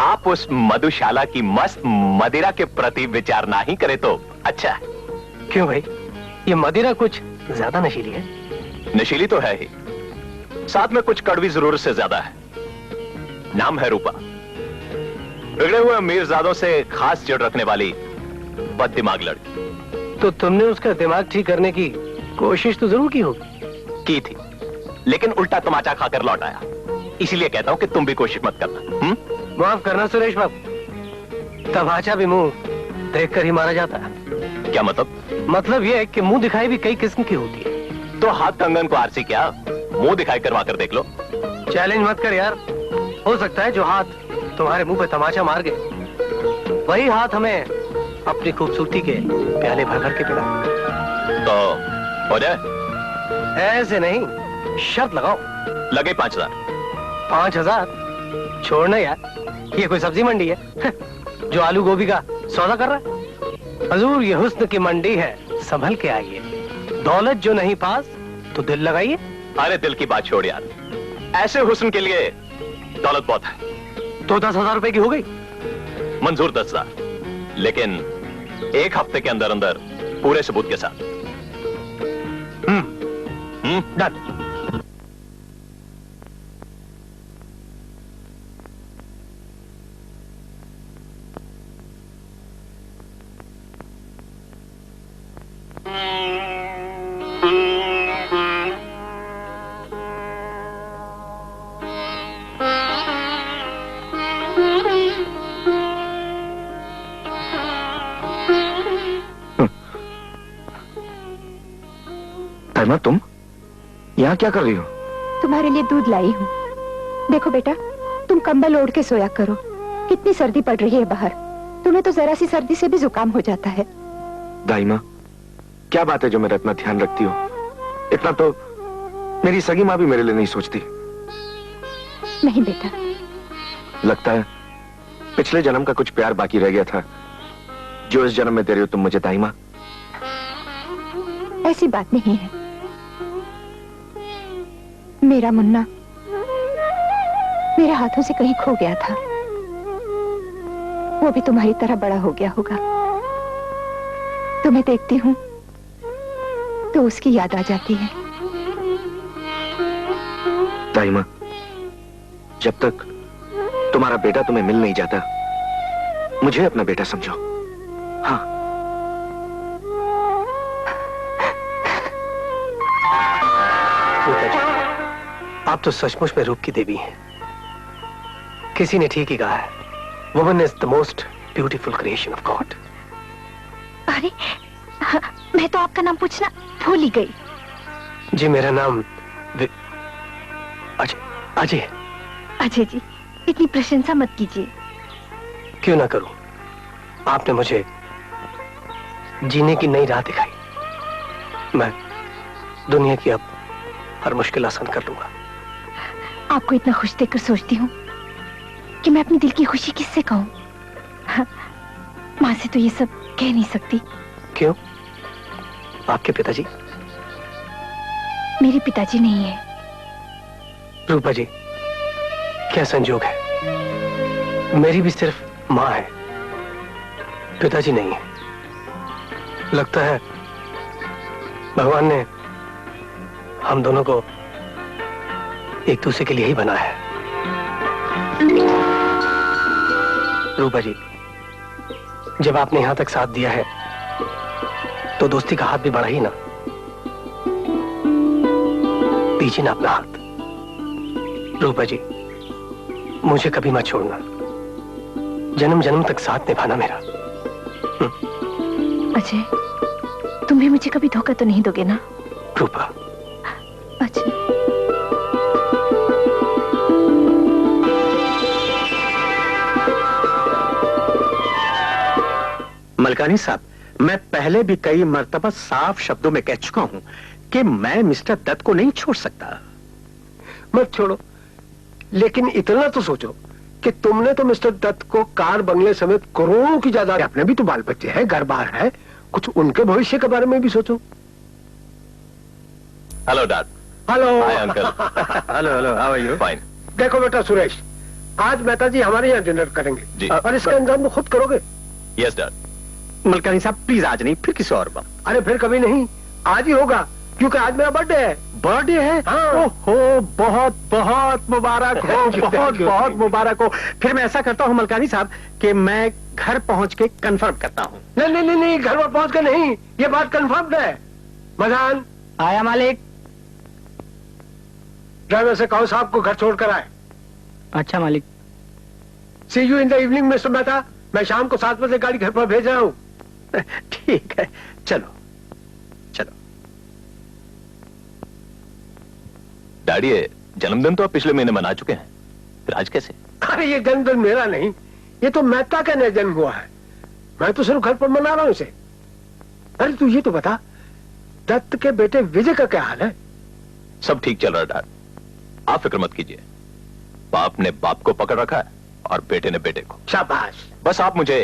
G: आप उस मधुशाला की मस्त मदिरा के प्रति विचार ना ही करे तो अच्छा है।
B: क्यों भाई, ये मदिरा कुछ ज्यादा नशीली है?
G: नशीली तो है ही, साथ में कुछ कड़वी जरूरत से ज्यादा है। नाम है रूपा। बिगड़े हुए अमीरजादों से खास चिढ़ रखने वाली बद दिमाग लड़की।
B: तो तुमने उसका दिमाग ठीक करने की कोशिश तो जरूर की होगी।
G: की थी, लेकिन उल्टा तमाचा खाकर लौट आया। इसीलिए कहता हूं कि तुम भी कोशिश मत करना।
B: माफ करना सुरेश बाबू, तमाचा भी मुंह देखकर ही मारा जाता है।
G: क्या मतलब?
B: मतलब यह है कि मुंह दिखाई भी कई किस्म की होती है।
G: तो हाथ कंगन को आरसी क्या, मुंह दिखाई करवा कर देख लो।
B: चैलेंज मत कर यार। हो सकता है जो हाथ तुम्हारे मुंह पे तमाचा मार गए, वही हाथ हमें अपनी खूबसूरती के प्याले भर भर के पिला।
G: तो हो जाए?
B: ऐसे नहीं, शर्त लगाओ।
G: लगे 5000।
B: 5000? छोड़ना यार, ये कोई सब्जी मंडी है जो आलू गोभी का सौदा कर रहा है? हजूर, ये हुस्न की मंडी है, संभल के आइए। दौलत जो नहीं पास तो दिल लगाइए।
G: अरे दिल की बात छोड़ यार, ऐसे हुस्न के लिए दौलत बहुत है।
B: तो 10,000 रुपए की हो गई?
G: मंजूर 10,000, लेकिन एक हफ्ते के अंदर अंदर पूरे सबूत के साथ।
B: डन।
C: ताइमा, तुम यहाँ क्या कर रही हो?
A: तुम्हारे लिए दूध लाई हूँ। देखो बेटा, तुम कंबल ओढ़ के सोया करो। कितनी सर्दी पड़ रही है बाहर। तुम्हें तो जरा सी सर्दी से भी जुकाम हो जाता है।
C: दाइमा, क्या बात है जो मेरा इतना ध्यान रखती हो? इतना तो मेरी सगी माँ भी मेरे लिए नहीं सोचती।
A: नहीं बेटा।
C: लगता है पिछले जन्म का कुछ प्यार बाकी रह गया था, जो इस जन्म में दे रही हो तुम मुझे दाइमा।
A: ऐसी बात नहीं है। मेरा मुन्ना मेरे हाथों से कहीं खो गया था। वो भी तुम्हारी तरह बड़ा हो गया होगा। तुम्हें देखती हूँ तो उसकी याद आ जाती है।
C: दाइमा, जब तक तुम्हारा बेटा तुम्हें मिल नहीं जाता, मुझे अपना बेटा समझो। हाँ।
B: आप तो सचमुच में रूप की देवी हैं। किसी ने ठीक ही कहा है, woman is the most beautiful creation of God.
E: अरे मैं तो आपका नाम पूछना भूल ही गई।
B: जी, मेरा नाम अजय। अजय।
E: अजय जी, इतनी प्रशंसा मत कीजिए।
B: क्यों ना करूं? आपने मुझे जीने की नई राह दिखाई। मैं दुनिया की अब हर मुश्किल आसान कर लूंगा।
E: आपको इतना खुश देखकर सोचती हूँ कि मैं अपनी दिल की खुशी किससे कहूँ। माँ से तो ये सब कह नहीं सकती।
B: क्यों? आपके पिताजी?
E: मेरे पिताजी नहीं है।
B: रूपा जी, क्या संजोग है। मेरी भी सिर्फ माँ है, पिताजी नहीं है। लगता है भगवान ने हम दोनों को एक दूसरे के लिए ही बनाया है। रूपा जी, जब आपने यहां तक साथ दिया है तो दोस्ती का हाथ भी बढ़ा ही ना। दीजिए ना अपना हाथ। रूपा जी, मुझे कभी मत छोड़ना। जन्म जन्म तक साथ निभाना मेरा।
E: अजय, तुम भी मुझे कभी धोखा तो नहीं दोगे ना?
B: रूपा।
E: अजय।
F: मलकानी साहब, मैं पहले भी कई मर्तबा साफ शब्दों में कह चुका हूं कि मैं मिस्टर दत्त को नहीं छोड़ सकता।
B: मत छोड़ो, लेकिन इतना तो सोचो कि तुमने तो मिस्टर दत्त को कार बंगले समेत करोड़ों की जायदाद, अपने भी तो बाल बच्चे हैं, घर बार है, कुछ उनके भविष्य के बारे में भी सोचो।
G: Hello dad.
B: Hello.
G: Hi uncle.
B: Hello hello, how are you?
G: Fine.
B: देखो बेटा सुरेश, आज मेहता जी हमारे यहाँ डिनर
G: जी।
B: करेंगे और इसका इंतजाम तो खुद करोगे?
G: Yes dad.
F: मलकानी साहब प्लीज आज नहीं, फिर किसी और वक्त।
B: अरे फिर कभी नहीं, आज ही होगा, क्योंकि आज मेरा बर्थडे है।
F: बर्थडे है?
B: हाँ।
F: ओहो, बहुत बहुत मुबारक हो,
B: Thank you,
F: बहुत
B: thank you,
F: बहुत
B: thank you.
F: मुबारक हो। फिर मैं ऐसा करता हूँ मलकानी साहब कि मैं घर पहुँच के कंफर्म करता हूँ।
B: नहीं नहीं नहीं नहीं, घर पर पहुंच के नहीं, ये बात कंफर्म है। मजान,
H: आया मालिक।
B: ड्राइवर से कहो साहब को घर छोड़कर आए।
H: अच्छा मालिक।
B: See you in the evening mister Mehta. मैं शाम को 7 बजे गाड़ी घर पर भेज रहा हूँ।
F: ठीक है, चलो चलो।
G: डैडी, ये जन्मदिन तो आप पिछले महीने मना चुके हैं, फिर आज कैसे?
B: अरे ये जन्मदिन मेरा नहीं, ये तो मेहता का नया जन्म हुआ है। मैं तो सिर्फ घर पर मना रहा हूँ इसे। अरे तू ये तो बता, दत्त के बेटे विजय का क्या हाल है?
G: सब ठीक चल रहा है डैड, आप फिक्र मत कीजिए। बाप ने बाप को पकड़ रखा है और बेटे ने बेटे को।
B: शाबाश।
G: बस आप मुझे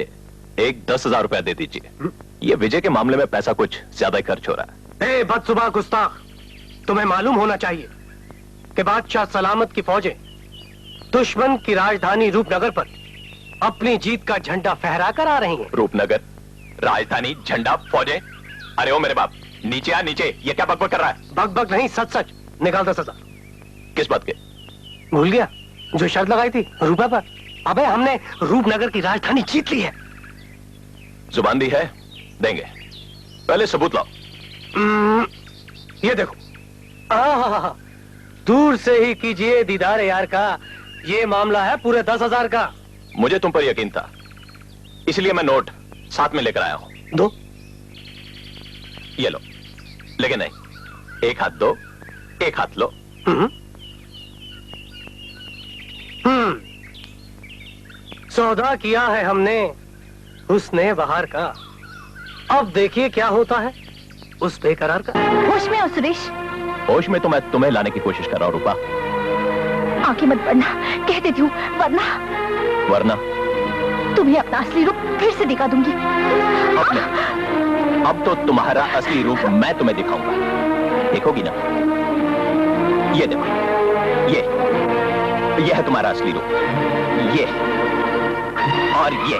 G: एक 10,000 रुपया दे दीजिए। ये विजय के मामले में पैसा कुछ ज्यादा ही खर्च हो रहा है।
B: बदसुबह गुस्ताख, तुम्हें मालूम होना चाहिए कि बादशाह सलामत की फौजें दुश्मन की राजधानी रूपनगर पर अपनी जीत का झंडा फहरा कर आ रही हैं।
G: रूपनगर, राजधानी, झंडा, फौजें? अरे ओ मेरे बाप, नीचे आ नीचे, ये क्या बकबक कर रहा है?
B: बक नहीं, सच सच निकाल 10,000।
G: किस बात के?
B: भूल गया जो शर्त लगाई थी रुपए पर? अबे हमने रूपनगर की राजधानी जीत ली है।
G: जुबान दी है, देंगे, पहले सबूत लाओ।
B: ये देखो। दूर से ही कीजिए दीदार यार का, ये मामला है पूरे 10,000 का।
G: मुझे तुम पर यकीन था, इसलिए मैं नोट साथ में लेकर आया हूं।
B: दो।
G: ये लो, लेकिन नहीं, एक हाथ दो, एक हाथ लो।
B: सौदा किया है हमने हुस्ने बहार का, अब देखिए क्या होता है उस बेकरार का।
E: होश में हो सुरेश?
G: होश में तो मैं तुम्हें लाने की कोशिश कर रहा हूं रूपा।
E: आंखें मत बढ़ना, कह देती हूँ, वरना
G: वरना
E: तुम्हें अपना असली रूप फिर से दिखा दूंगी।
G: अब तो तुम्हारा असली रूप मैं तुम्हें दिखाऊंगा, देखोगी ना? ये देखो, ये है तुम्हारा असली रूप, ये और ये।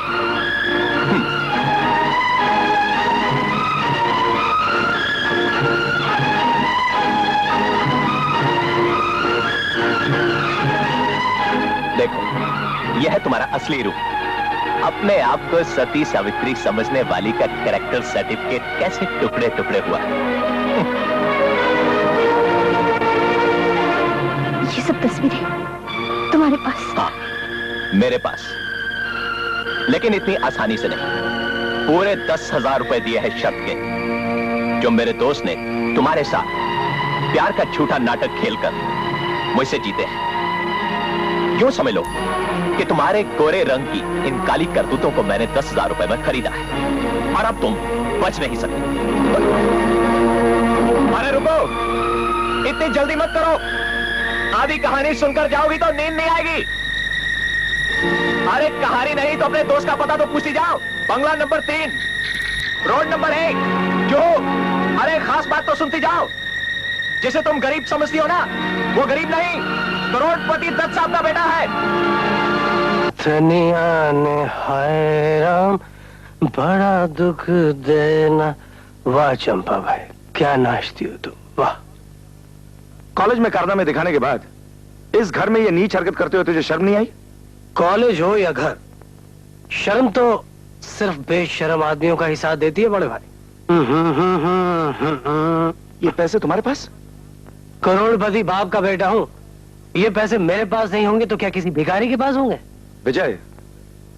G: देखो, यह है तुम्हारा असली रूप। अपने आप को सती सावित्री समझने वाली का कैरेक्टर सर्टिफिकेट कैसे टुकड़े टुकड़े हुआ।
E: ये सब तस्वीरें तुम्हारे पास?
G: हाँ, मेरे पास, लेकिन इतनी आसानी से नहीं। पूरे 10,000 रुपए दिए हैं शर्त के, जो मेरे दोस्त ने तुम्हारे साथ प्यार का झूठा नाटक खेलकर मुझसे जीते हैं। यूं समझ लो कि तुम्हारे गोरे रंग की इन काली करतूतों को मैंने 10,000 रुपए में खरीदा है, और अब तुम बच नहीं सकते। अरे रुको, इतनी जल्दी मत करो, आधी कहानी सुनकर जाओगी तो नींद नहीं आएगी। अरे कहानी नहीं तो अपने दोस्त का पता तो पूछती जाओ। बंगला नंबर 3, रोड नंबर 1, जो। अरे खास बात तो सुनती जाओ, जिसे तुम गरीब समझती हो ना, वो गरीब नहीं, करोड़पति दत्त साहब का बेटा है।
B: दुनिया ने हाय राम बड़ा दुख देना। वाह चंपा भाई, क्या नाचती हो तुम, वाह।
C: कॉलेज में कारनामे दिखाने के बाद इस घर में ये नीच हरकत करते हो, तुझे शर्म नहीं आई?
B: कॉलेज हो या घर, शर्म तो सिर्फ बेशर्म आदमियों का ही साथ देती है बड़े भाई।
C: ये पैसे तुम्हारे पास?
B: करोड़पति बाप का बेटा हूँ, ये पैसे मेरे पास नहीं होंगे तो क्या किसी भिखारी के पास होंगे?
C: विजय,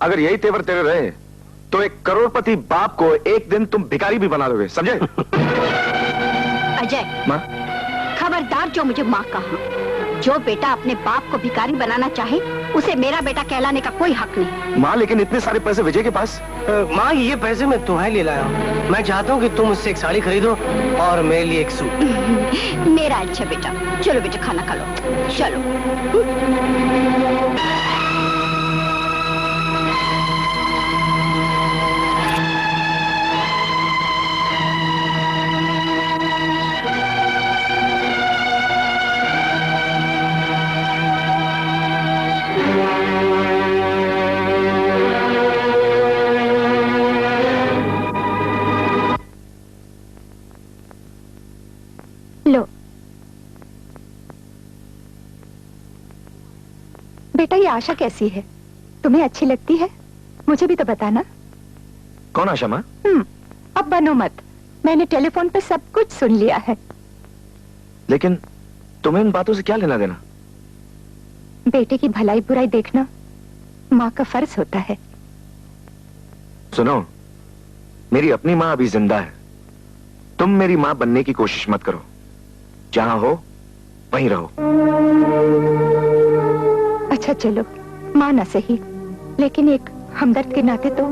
C: अगर यही तेवर तेरे रहे तो एक करोड़पति बाप को एक दिन तुम भिखारी भी बना दोगे, समझे?
E: अजय,
C: माँ,
E: खबरदार जो मुझे माँ कहा। जो बेटा अपने बाप को भिखारी बनाना चाहे, उसे मेरा बेटा कहलाने का कोई हक नहीं।
C: माँ, लेकिन इतने सारे पैसे विजय के पास?
B: माँ, ये पैसे मैं तुम्हारे लिए लाया हूँ। मैं चाहता हूँ कि तुम मुझसे एक साड़ी खरीदो और मेरे लिए एक सूट।
E: मेरा अच्छा बेटा, चलो बेटा खाना खा लो, चलो।
A: बेटा ये आशा कैसी है? तुम्हें अच्छी लगती है? मुझे भी तो बताना।
C: कौन आशा माँ?
A: अब बनो मत, मैंने टेलीफोन पे सब कुछ सुन लिया है।
C: लेकिन तुम्हें इन बातों से क्या लेना देना?
A: बेटे की भलाई बुराई देखना माँ का फर्ज होता है।
C: सुनो, मेरी अपनी माँ अभी जिंदा है। तुम मेरी माँ बनने की कोशिश मत करो। जहां हो वहीं रहो।
A: अच्छा चलो, माँ ना सही, लेकिन एक हमदर्द के नाते तो।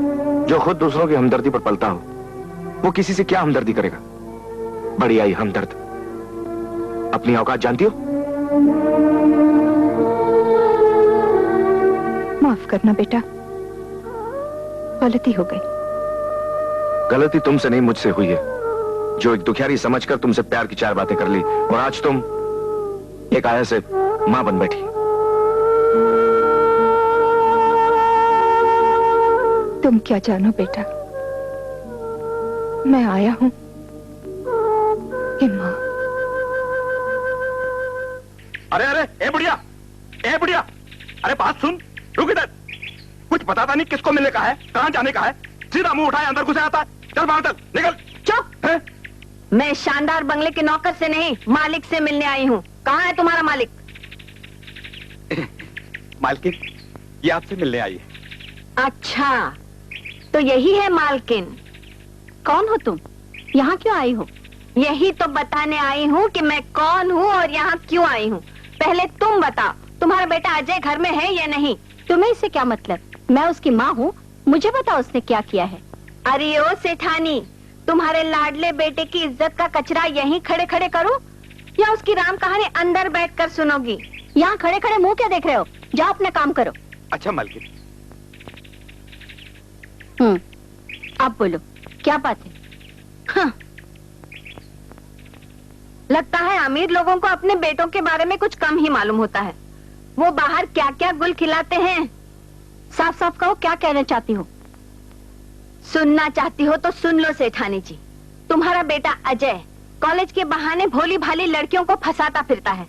C: जो खुद दूसरों की हमदर्दी पर पलता हो, वो किसी से क्या हमदर्दी करेगा? बड़ी आई हमदर्द। अपनी औकात जानती हो?
A: माफ करना बेटा, गलती हो गई।
C: गलती तुमसे नहीं, मुझसे हुई है, जो एक दुखियारी समझकर तुमसे प्यार की 4 बातें कर ली, और आज तुम एक आया से मां बन बैठी।
A: तुम क्या जानो बेटा, मैं आया हूं कि मां।
C: अरे अरे, ए बुढ़िया, ए बुढ़िया, अरे बात सुन, रुक इधर। कुछ बताता नहीं किसको मिलने का है, कहां जाने का है, सीधा मुंह उठाए अंदर घुसे आता है। चल बाहर चल, निकल।
D: चुप! मैं शानदार बंगले के नौकर से नहीं, मालिक से मिलने आई हूँ। कहाँ है तुम्हारा मालिक?
C: मालकिन, ये आपसे मिलने आई है।
D: अच्छा, तो यही है मालकिन। कौन हो तुम? यहाँ क्यों आई हो? यही तो बताने आई हूँ कि मैं कौन हूँ और यहाँ क्यों आई हूँ। पहले तुम बताओ, तुम्हारा बेटा अजय घर में है या नहीं? तुम्हें इससे क्या मतलब? मैं उसकी माँ हूँ, मुझे बताओ उसने क्या किया है। अरे ओ सेठानी, तुम्हारे लाडले बेटे की इज्जत का कचरा यहीं खड़े खड़े करो या उसकी राम कहानी अंदर बैठकर सुनोगी? यहाँ खड़े खड़े मुंह क्या देख रहे हो? जाओ अपना काम करो।
C: अच्छा मालकिन।
D: आप बोलो, क्या बात है? हाँ। लगता है अमीर लोगों को अपने बेटों के बारे में कुछ कम ही मालूम होता है। वो बाहर क्या क्या गुल खिलाते हैं। साफ साफ कहो, क्या कहना चाहती हो? सुनना चाहती हो तो सुन लो सेठानी जी। तुम्हारा बेटा अजय कॉलेज के बहाने भोली भाली लड़कियों को फंसाता फिरता है।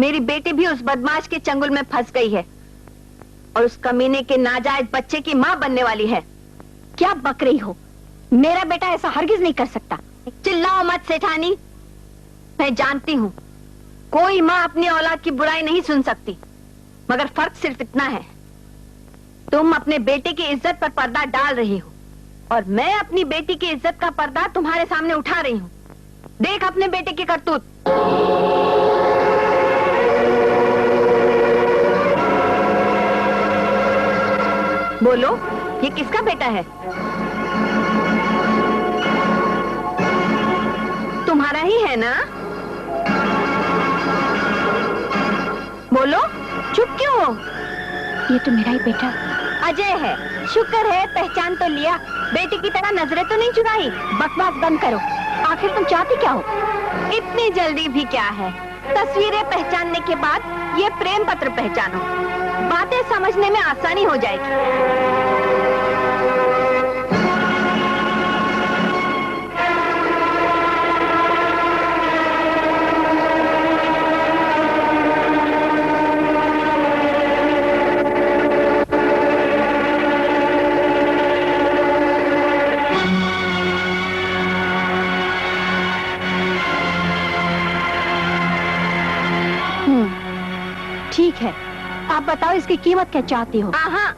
D: मेरी बेटी भी उस बदमाश के चंगुल में फंस गई है और उस कमीने के नाजायज बच्चे की माँ बनने वाली है। क्या बक रही हो? मेरा बेटा ऐसा हरगिज नहीं कर सकता। चिल्लाओ मत सेठानी। मैं जानती हूँ कोई माँ अपनी औलाद की बुराई नहीं सुन सकती, मगर फर्क सिर्फ इतना है, तुम अपने बेटे की इज्जत पर पर्दा डाल रही हो और मैं अपनी बेटी की इज्जत का पर्दा तुम्हारे सामने उठा रही हूँ। देख अपने बेटे की करतूत। बोलो, ये किसका बेटा है? तुम्हारा ही है ना? बोलो, चुप क्यों हो?
E: ये तो मेरा ही बेटा
D: अजय है। शुक्र है पहचान तो लिया। बेटी की तरह नजरें तो नहीं चुराई। बकवास बंद करो। आखिर तुम चाहती क्या हो? इतनी जल्दी भी क्या है? तस्वीरें पहचानने के बाद ये प्रेम पत्र पहचानो, बातें समझने में आसानी हो जाएगी। ठीक है, आप बताओ इसकी कीमत क्या चाहती हो? हाँ,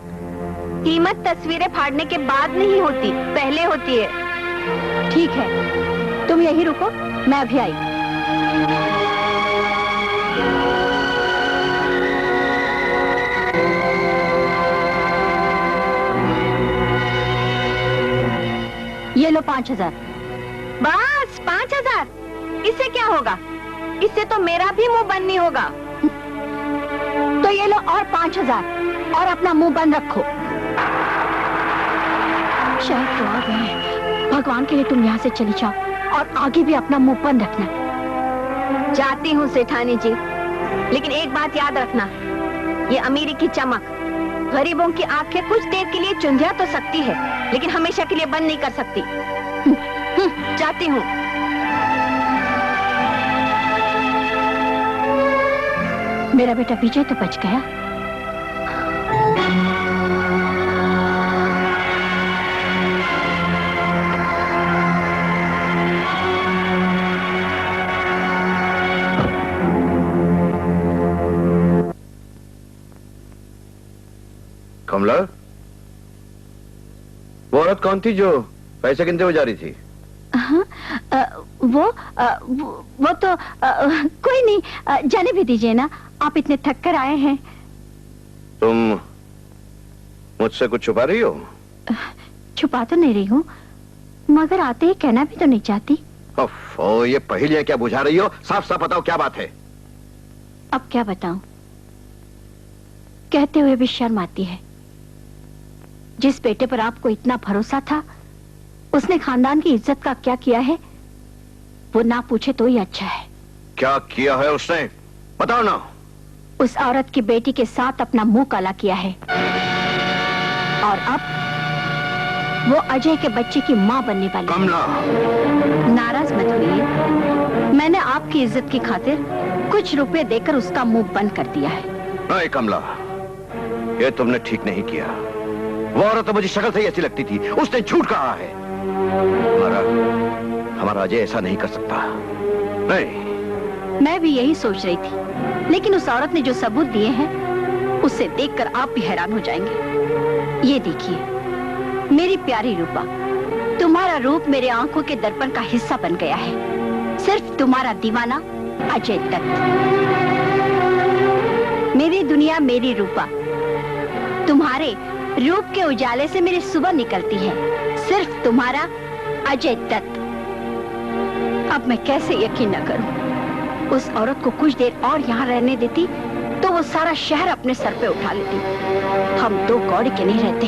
D: कीमत तस्वीरें फाड़ने के बाद नहीं होती, पहले होती है। ठीक है, तुम यहीं रुको, मैं अभी आई। ये लो 5000। बस 5000? इससे क्या होगा? इससे तो मेरा भी मुंह बंद नहीं होगा। तो ये लो और 5000 और अपना मुंह बंद रखो। शायद तो आ गए हैं। भगवान के लिए तुम यहाँ से चली जाओ और आगे भी अपना मुंह बंद रखना। जाती हूँ सेठानी जी, लेकिन एक बात याद रखना, ये अमीरी की चमक गरीबों की आंखें कुछ देर के लिए चुंधिया तो सकती है, लेकिन हमेशा के लिए बंद नहीं कर सकती। जाती हूँ। मेरा बेटा विजय तो बच गया।
C: कमला, वो औरत कौन थी जो पैसे गिनते हुए जा रही थी?
E: हाँ, वो तो कोई नहीं, जाने भी दीजिए ना, आप इतने थक कर आए हैं।
C: तुम मुझसे कुछ छुपा रही हो?
E: छुपा तो नहीं रही हूँ, मगर आते ही कहना भी तो नहीं चाहती।
C: ओफो, ये पहेलियां क्या बुझा रही हो? साफ साफ बताओ क्या बात है।
E: अब क्या बताऊं, कहते हुए भी शर्म आती है। जिस बेटे पर आपको इतना भरोसा था, उसने खानदान की इज्जत का क्या किया है, वो ना पूछे तो ही अच्छा है।
C: क्या किया है उसने? बताओ ना।
E: उस औरत की बेटी के साथ अपना मुंह काला किया है, और अब वो अजय के बच्चे की माँ बनने वाली।
C: कमला,
E: नाराज मत होइए, मैंने आपकी इज्जत की खातिर कुछ रुपए देकर उसका मुंह बंद कर दिया है।
C: नहीं कमला, ये तुमने ठीक नहीं किया। वो औरत तो मुझे शक्ल से ही ऐसी लगती थी, उसने झूठ कहा है। हमारा अजय ऐसा नहीं कर सकता। नहीं।
E: मैं भी यही सोच रही थी, लेकिन उस औरत ने जो सबूत दिए हैं, उसे देखकर आप भी हैरान हो जाएंगे। ये देखिए, मेरी प्यारी रूपा, तुम्हारा रूप मेरे आंखों के दर्पण का हिस्सा बन गया है। सिर्फ तुम्हारा दीवाना अजय दत्त। मेरी दुनिया, मेरी रूपा, तुम्हारे रूप के उजाले से मेरी सुबह निकलती है। सिर्फ तुम्हारा अजय दत्त। अब मैं कैसे यकीन न करूं? उस औरत को कुछ देर और यहाँ रहने देती तो वो सारा शहर अपने सर पे उठा लेती। हम दो कौड़ी के नहीं रहते,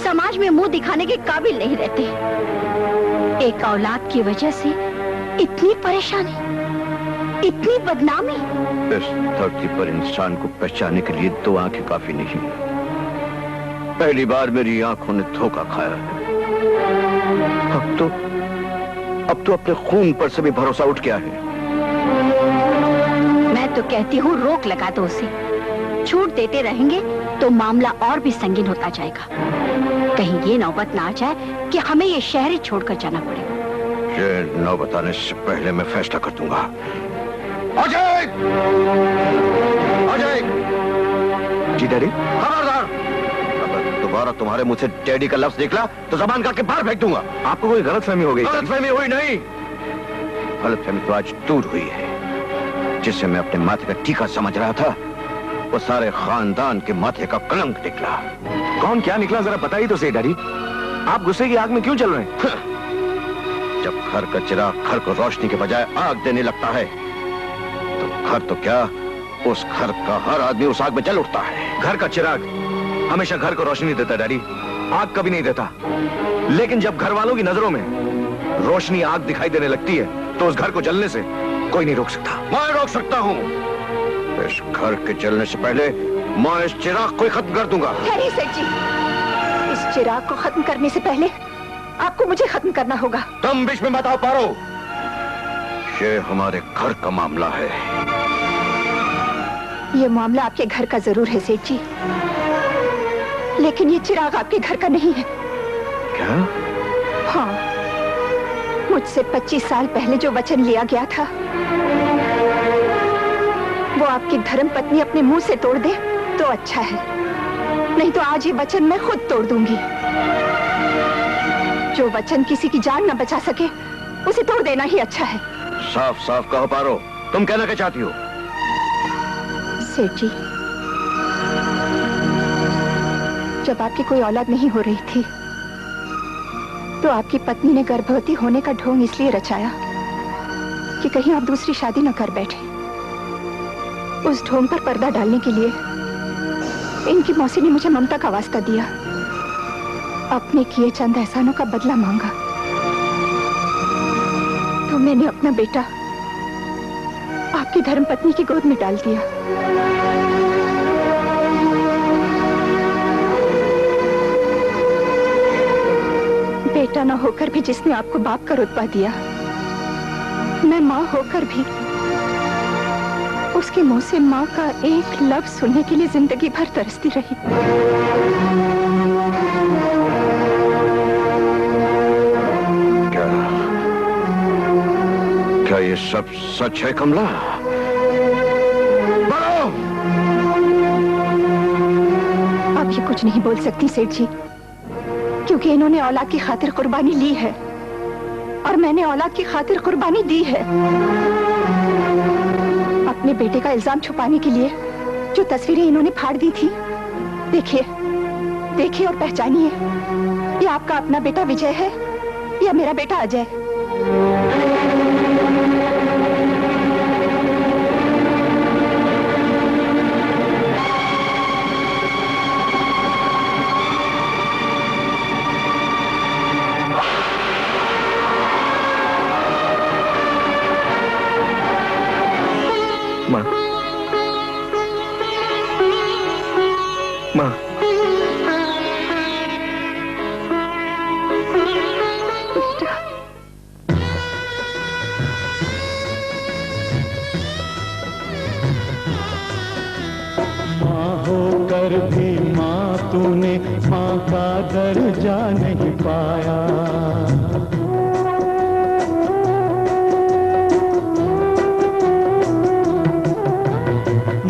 E: समाज में मुंह दिखाने के काबिल नहीं रहते। एक औलाद की वजह से इतनी परेशानी, इतनी बदनामी।
C: इस धरती पर इंसान को पहचानने के लिए दो आंखें काफी नहीं। पहली बार मेरी आंखों ने धोखा खाया है। अब तो अपने खून पर से भी भरोसा उठ गया है।
E: मैं तो कहती हूँ रोक लगा दो उसे। छूट देते रहेंगे तो मामला और भी संगीन होता जाएगा। कहीं ये नौबत ना आ जाए कि हमें ये शहर ही छोड़कर जाना पड़े।
C: ये नौबत आने से पहले मैं फैसला कर दूंगा। अजय! अजय! जी डैडी। खबरदार! अगर दोबारा तुम्हारे मुंह से डैडी का लफ्ज निकला तो जबान काट के बाहर फेंक दूंगा। आपको कोई गलतफहमी हो गई? गलतफहमी हुई नहीं, गलतफहमी तो आज दूर हुई है। जिसे मैं अपने माथे का टीका समझ रहा था, वो सारे खानदान के माथे का कलंक निकला।
I: कौन क्या निकला, जरा बताइए तो सही डैडी। आप गुस्से की आग में क्यों चल रहे हैं?
C: जब घर का चिराग घर को रोशनी के बजाय आग देने लगता है, तो घर तो क्या, उस घर का हर आदमी उस आग में जल उठता है।
I: घर का चिराग हमेशा घर को रोशनी देता डैडी, आग कभी नहीं देता। लेकिन जब घर वालों की नजरों में रोशनी आग दिखाई देने लगती है, तो उस घर को जलने से कोई नहीं रोक सकता।
C: मैं रोक सकता हूँ। इस घर के जलने से पहले मैं इस चिराग को ही खत्म कर दूंगा।
A: नहीं सेठ जी, इस चिराग को खत्म करने से पहले आपको मुझे खत्म करना होगा।
C: तुम बीच में मत आओ पारो, ये हमारे घर का मामला है।
A: ये मामला आपके घर का जरूर है सेठ जी, लेकिन ये चिराग आपके घर का नहीं है।
C: क्या?
A: हाँ, मुझसे 25 साल पहले जो वचन लिया गया था, वो आपकी धर्म पत्नी अपने मुंह से तोड़ दे तो अच्छा है, नहीं तो आज ये वचन मैं खुद तोड़ दूंगी। जो वचन किसी की जान न बचा सके, उसे तोड़ देना ही अच्छा है।
C: साफ साफ कहो पारो, तुम कहना क्या चाहती हो?
A: सेठ जी, जब आपकी कोई औलाद नहीं हो रही थी, तो आपकी पत्नी ने गर्भवती होने का ढोंग इसलिए रचाया कि कहीं आप दूसरी शादी न कर बैठे। उस ढोंग पर पर्दा डालने के लिए इनकी मौसी ने मुझे ममता का वास्ता दिया, अपने किए चंद एहसानों का बदला मांगा। तो मैंने अपना बेटा आपकी धर्मपत्नी की गोद में डाल दिया। बेटा न होकर भी जिसने आपको बाप का रुतबा दिया, मैं माँ होकर भी उसके मुंह से माँ का एक लफ्ज सुनने के लिए जिंदगी भर तरसती रही।
C: क्या ये सब सच है कमला?
A: अब ये कुछ
D: कुछ नहीं बोल सकती सेठ जी, क्योंकि इन्होंने औलाद की खातिर कुर्बानी ली है और मैंने औलाद की खातिर कुर्बानी दी है। अपने बेटे का इल्जाम छुपाने के लिए जो तस्वीरें इन्होंने फाड़ दी थी, देखिए देखिए और पहचानिए, ये आपका अपना बेटा विजय है या मेरा बेटा अजय।
I: माँ, माँ,
J: होकर भी माँ तूने माँ का दर्जा नहीं पाया।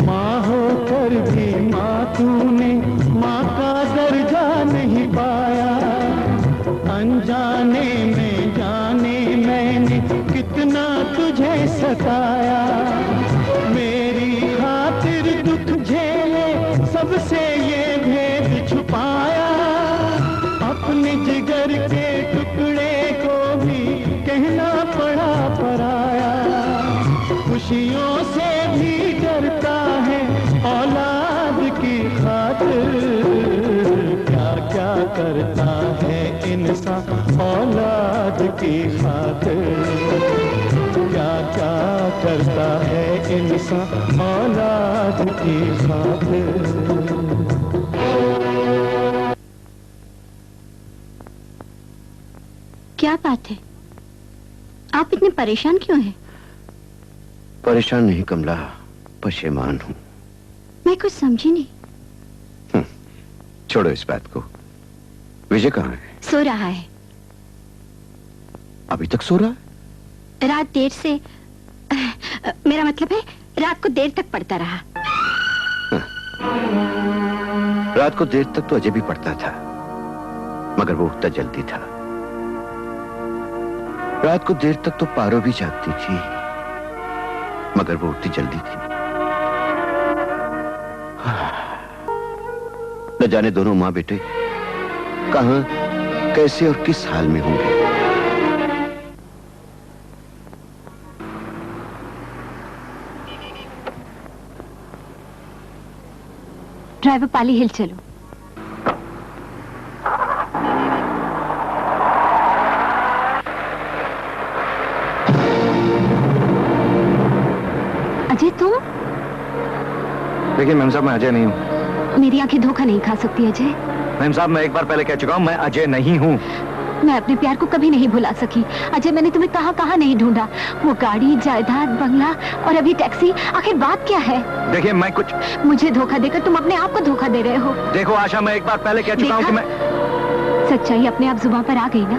J: माँ होकर भी माँ तूने माँ का दर्जा नहीं पाया। अनजाने में जाने मैंने कितना तुझे सताया। मेरी खातिर दुख झेले सबसे ये भेद छुपाया। अपने जिगर के टुकड़े को भी कहना पड़ा पराया। खुशियों से भी डरता है औलाद की खातिर। क्या क्या करता है इंसान औलाद की खातिर। क्या क्या करता है इंसान औलाद की खातिर।
E: क्या बात है, आप इतने परेशान क्यों हैं?
K: परेशान नहीं कमला, पशेमान हूं।
E: मैं कुछ समझी नहीं।
K: छोड़ो इस बात को। विजय कहाँ है?
E: सो रहा है।
K: अभी तक सो रहा है?
E: रात देर से मेरा मतलब है रात को देर तक पढ़ता रहा।
K: रात को देर तक तो अजय भी पढ़ता था, मगर वो उठता जल्दी था। रात को देर तक तो पारो भी जागती थी, मगर वो उठती जल्दी थी। न जाने दोनों माँ बेटे कहां, कैसे और किस हाल में होंगे।
E: ड्राइवर पाली हिल चलो। अजय तुम?
C: देखिए मैम साहब, मैं अजय नहीं हूँ।
E: मेरी आंखें धोखा नहीं खा सकती अजय।
C: मैम साहब, मैं एक बार पहले कह चुका हूँ, मैं अजय नहीं हूँ।
E: मैं अपने प्यार को कभी नहीं भुला सकी अजय। मैंने तुम्हें कहाँ कहाँ नहीं ढूंढा। वो गाड़ी, जायदाद, बंगला और अभी टैक्सी, आखिर बात क्या है?
C: देखिए मैं कुछ,
E: मुझे धोखा देकर तुम अपने आप को धोखा दे रहे हो।
C: देखो आशा, मैं एक बार पहले कह चुका हूँ कि मैं,
E: सच्चाई अपने आप जुबान पर आ गई ना?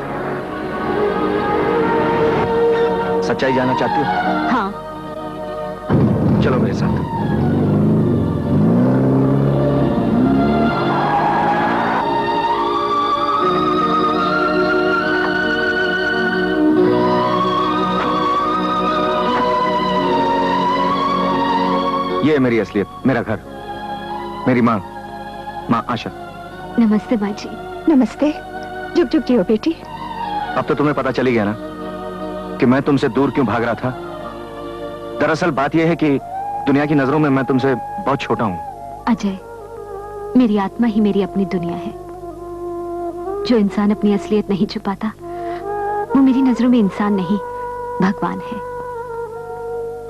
C: सच्चाई जानना चाहती हो?
E: हाँ।
C: चलो मेरे साथ। ये है मेरी असलियत, मेरा घर, मेरी माँ, माँ आशा।
E: नमस्ते माँ जी।
D: नमस्ते। जुग जुग जियो बेटी।
C: अब तो तुम्हें पता चली गया ना कि मैं तुमसे दूर क्यों भाग रहा था। दरअसल बात यह है कि दुनिया की नजरों में मैं तुमसे बहुत छोटा हूँ।
E: अजय, मेरी आत्मा ही मेरी अपनी दुनिया है। जो इंसान अपनी असलियत नहीं छुपाता, वो मेरी नजरों में इंसान नहीं, भगवान है।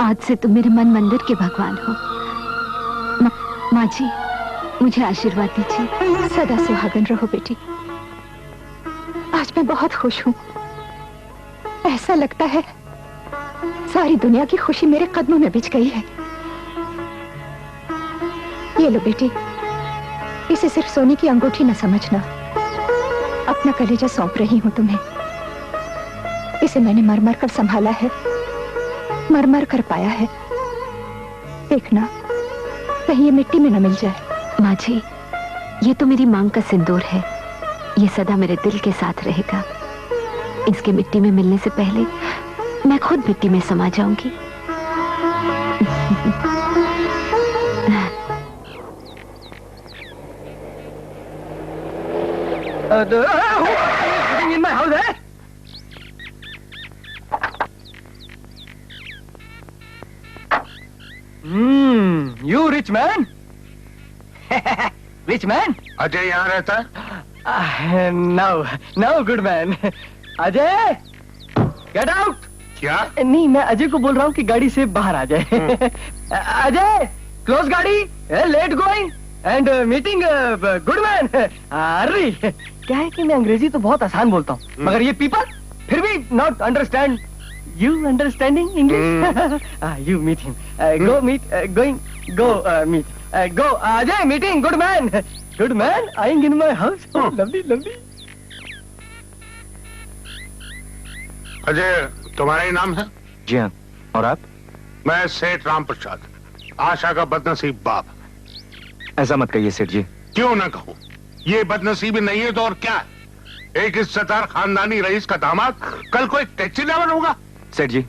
E: आज से तुम मेरे मन मंदिर के भगवान हो। माँ जी, मुझे आशीर्वाद दीजिए।
D: सदा सुहागन रहो बेटी। आज मैं बहुत खुश हूँ। ऐसा लगता है सारी दुनिया की खुशी मेरे कदमों में बिछ गई है। ये लो बेटी, इसे सिर्फ सोने की अंगूठी न समझना, अपना कलेजा सौंप रही हूँ तुम्हें। इसे मैंने मर-मर कर संभाला है, मर-मर कर पाया है। देखना कहीं ये मिट्टी में न मिल जाए।
E: माँ जी, ये तो मेरी मांग का सिंदूर है, ये सदा मेरे दिल के साथ रहेगा। इसके मिट्टी में मिलने से पहले मैं खुद मिट्टी में समा जाऊंगी।
H: in my house, eh? You rich man? Rich man?
F: Ajay यहाँ रहता है?
H: Now, good man. Ajay, get out!
F: क्या?
H: नहीं, मैं अजय को बोल रहा हूँ कि गाड़ी से बाहर आ जाए। अजय, क्लोज गाड़ी, let going and meeting, good man. अरे क्या है कि मैं अंग्रेजी तो बहुत आसान बोलता हूँ, मगर ये पीपल फिर भी not understand. You understanding English? You meet him, go meet, going, go meet, go. Ajay, meeting, good man आइंग in my house. Lovely lovely.
F: Ajay, तुम्हारा ही नाम है?
C: जी हाँ। और आप?
F: मैं सेठ राम प्रसाद, आशा का बदनसीब बाप।
C: ऐसा मत कहिए सेठ जी।
F: क्यों ना कहूँ? ये बदनसीबी नहीं है तो और क्या है? एक इज्जतदार खानदानी रईस का दामाद कल को एक टैक्सी ड्राइवर होगा।
C: सेठ जी,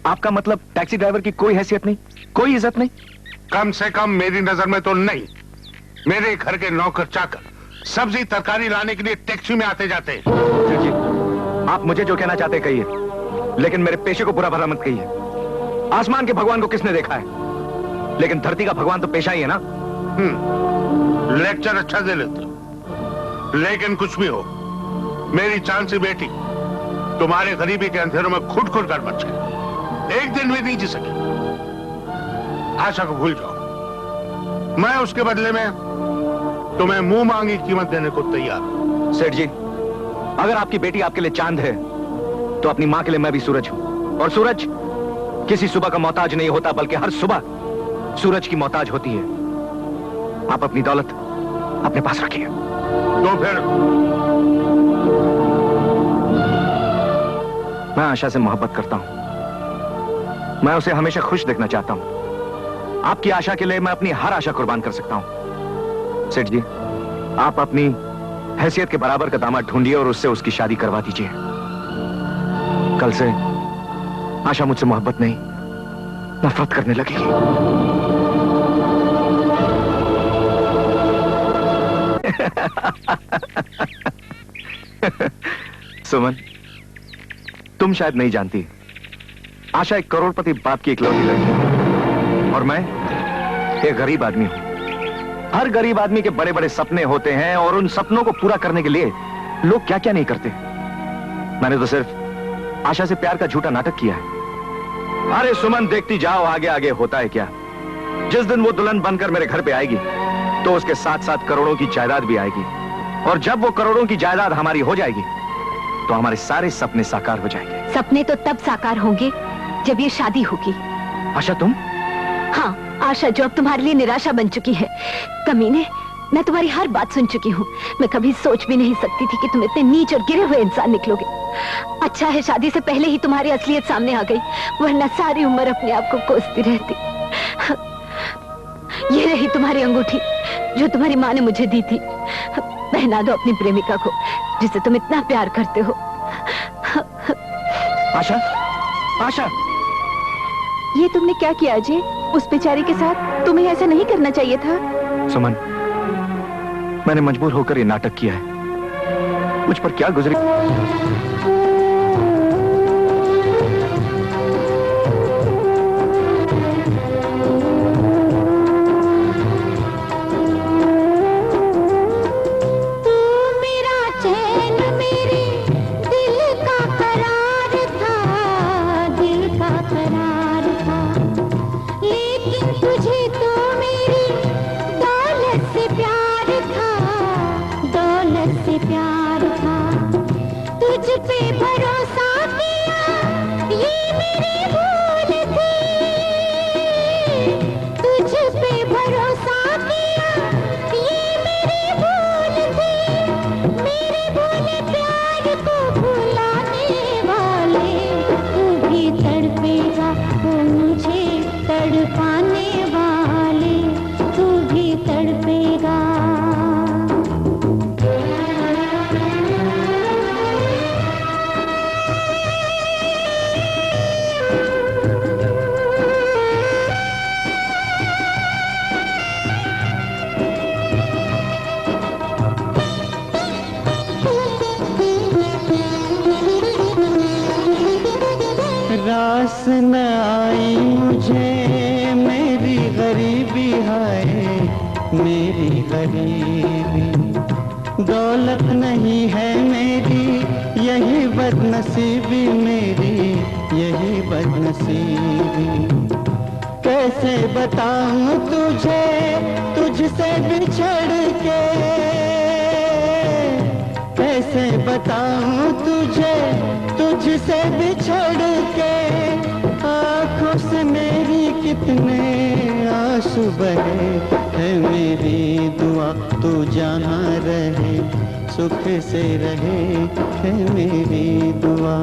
C: आपका मतलब टैक्सी ड्राइवर की कोई हैसियत नहीं, कोई इज्जत नहीं?
F: कम से कम मेरी नजर में तो नहीं। मेरे घर के नौकर चाकर सब्जी तरकारी लाने के लिए टैक्सी में आते जाते हैं।
C: सेठ जी, आप मुझे जो कहना चाहते कहिए, लेकिन मेरे पेशे को बुरा भला मत कहिए। आसमान के भगवान को किसने देखा है, लेकिन धरती का भगवान तो पेशा ही है ना।
F: लेक्चर अच्छा दे लेते, लेकिन कुछ भी हो, मेरी चांसी बेटी तुम्हारे गरीबी के अंधेरों में खुद कर मच गई। एक दिन भी नहीं जी सकी। आशा को भूल जाओ, मैं उसके बदले में तुम्हें मुंह मांगी कीमत देने को तैयार हूं।
C: सेठ जी, अगर आपकी बेटी आपके लिए चांद है, तो अपनी मां के लिए मैं भी सूरज हूं। और सूरज किसी सुबह का मोहताज नहीं होता, बल्कि हर सुबह सूरज की मोहताज होती है। आप अपनी दौलत अपने पास रखिए।
F: तो फिर
C: मैं आशा से मोहब्बत करता हूं। मैं उसे हमेशा खुश देखना चाहता हूं। आपकी आशा के लिए मैं अपनी हर आशा कुर्बान कर सकता हूं। सेठ जी, आप अपनी हैसियत के बराबर का दामाद ढूंढिए और उससे उसकी शादी करवा दीजिए। कल से आशा मुझसे मोहब्बत नहीं, नफरत करने लगेगी। सुमन, तुम शायद नहीं जानती, आशा एक करोड़पति बाप की इकलौती लड़की है और मैं एक गरीब आदमी हूं। हर गरीब आदमी के बड़े बड़े सपने होते हैं और उन सपनों को पूरा करने के लिए लोग क्या क्या नहीं करते। मैंने तो सिर्फ आशा से प्यार का झूठा नाटक किया है। अरे सुमन, देखती जाओ आगे आगे होता है क्या। जिस दिन वो दुल्हन बनकर मेरे घर पे आएगी तो उसके साथ साथ करोड़ों की जायदाद भी आएगी, और जब वो करोड़ों की जायदाद हमारी हो जाएगी तो हमारे सारे सपने साकार हो जाएंगे।
E: सपने तो तब साकार होंगे जब ये शादी होगी।
C: आशा, तुम?
E: हाँ, आशा जो अब तुम्हारे लिए निराशा बन चुकी है। कमीने, मैं तुम्हारी हर बात सुन चुकी हूँ। मैं कभी सोच भी नहीं सकती थी कि तुम इतने नीच और गिरे हुए इंसान निकलोगे। अच्छा है शादी से पहले ही तुम्हारी असलियत सामने आ गई, वरना सारी उम्र अपने आप को कोसती रहती। ये रही तुम्हारी अंगूठी जो तुम्हारी माँ ने मुझे दी थी। पहना दो अपनी प्रेमिका को जिसे तुम इतना प्यार करते हो।
C: आशा, आशा,
E: ये तुमने क्या किया अजय? उस बेचारे के साथ तुम्हें ऐसा नहीं करना चाहिए था।
C: सुमन, मैंने मजबूर होकर ये नाटक किया है। मुझ पर क्या गुजरी।
L: तड़पाने वाले तू भी तड़पेगा।
J: रास न आई मुझे मेरी गरीबी है, मेरी गरीबी। दौलत नहीं है मेरी, यही बदनसीबी मेरी, यही बदनसीबी। कैसे बताऊं तुझे तुझसे बिछड़ के, कैसे बताऊं तुझे तुझसे बिछड़ के। आंखों से मेरी कितने आंसू बहे, है मेरी दुआ तू जहाँ रहे सुख से रहे, है मेरी दुआ।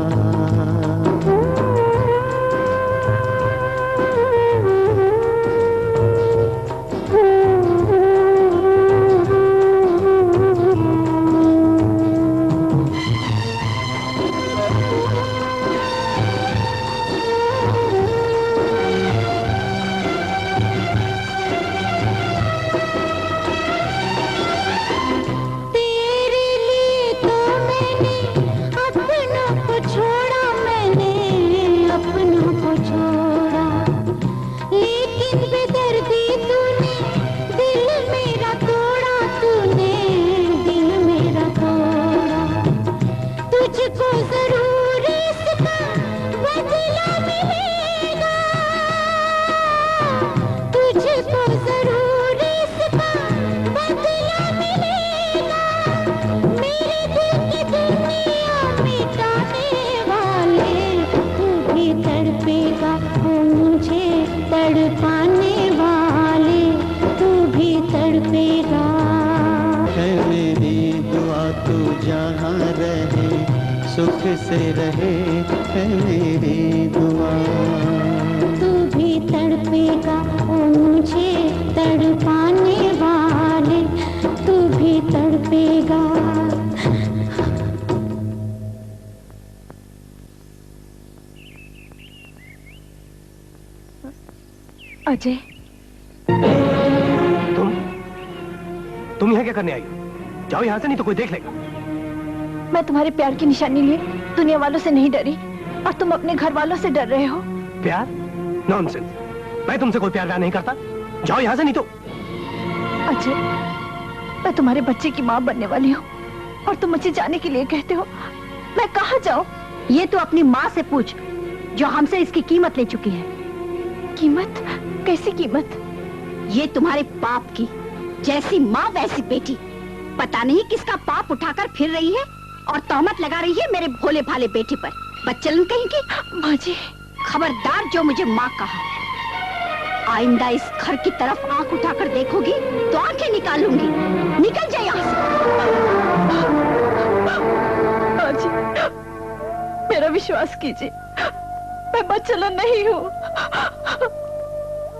J: सुख से रहे, है मेरी दुआ।
L: तू भी तड़पेगा ओ मुझे तड़पाने वाले, तू भी तड़पेगा।
E: अजय,
B: तुम यहाँ क्या करने आई हो? जाओ यहाँ से, नहीं तो कोई देख लेगा।
E: मैं तुम्हारे प्यार की निशानी लिए दुनिया वालों से नहीं डरी, और तुम अपने घर वालों से डर रहे हो।
B: प्यार? नॉनसेंस। मैं तुमसे कोई प्यार नहीं करता। जाओ यहाँ से, नहीं तो।
E: अजय, मैं तुम्हारे बच्चे की माँ बनने वाली हूँ और तुम मुझे जाने के लिए कहते हो। मैं कहाँ जाऊँ?
D: ये तो अपनी माँ से पूछ, जो हमसे इसकी कीमत ले चुकी है।
E: कीमत? कैसी कीमत?
D: ये तुम्हारे पाप की। जैसी माँ वैसी बेटी। पता नहीं किसका पाप उठाकर फिर रही है और तहमत लगा रही है मेरे भोले भाले बेटे पर। बच्चलन कहीं की।
E: माँ जी,
D: खबरदार जो मुझे माँ कहा। आइंदा इस घर की तरफ आंख उठाकर देखोगी तो आंखें निकालूंगी। निकल जाए यहाँ से।
E: माँ जी, मेरा विश्वास कीजिए, मैं बच्चलन नहीं हूँ।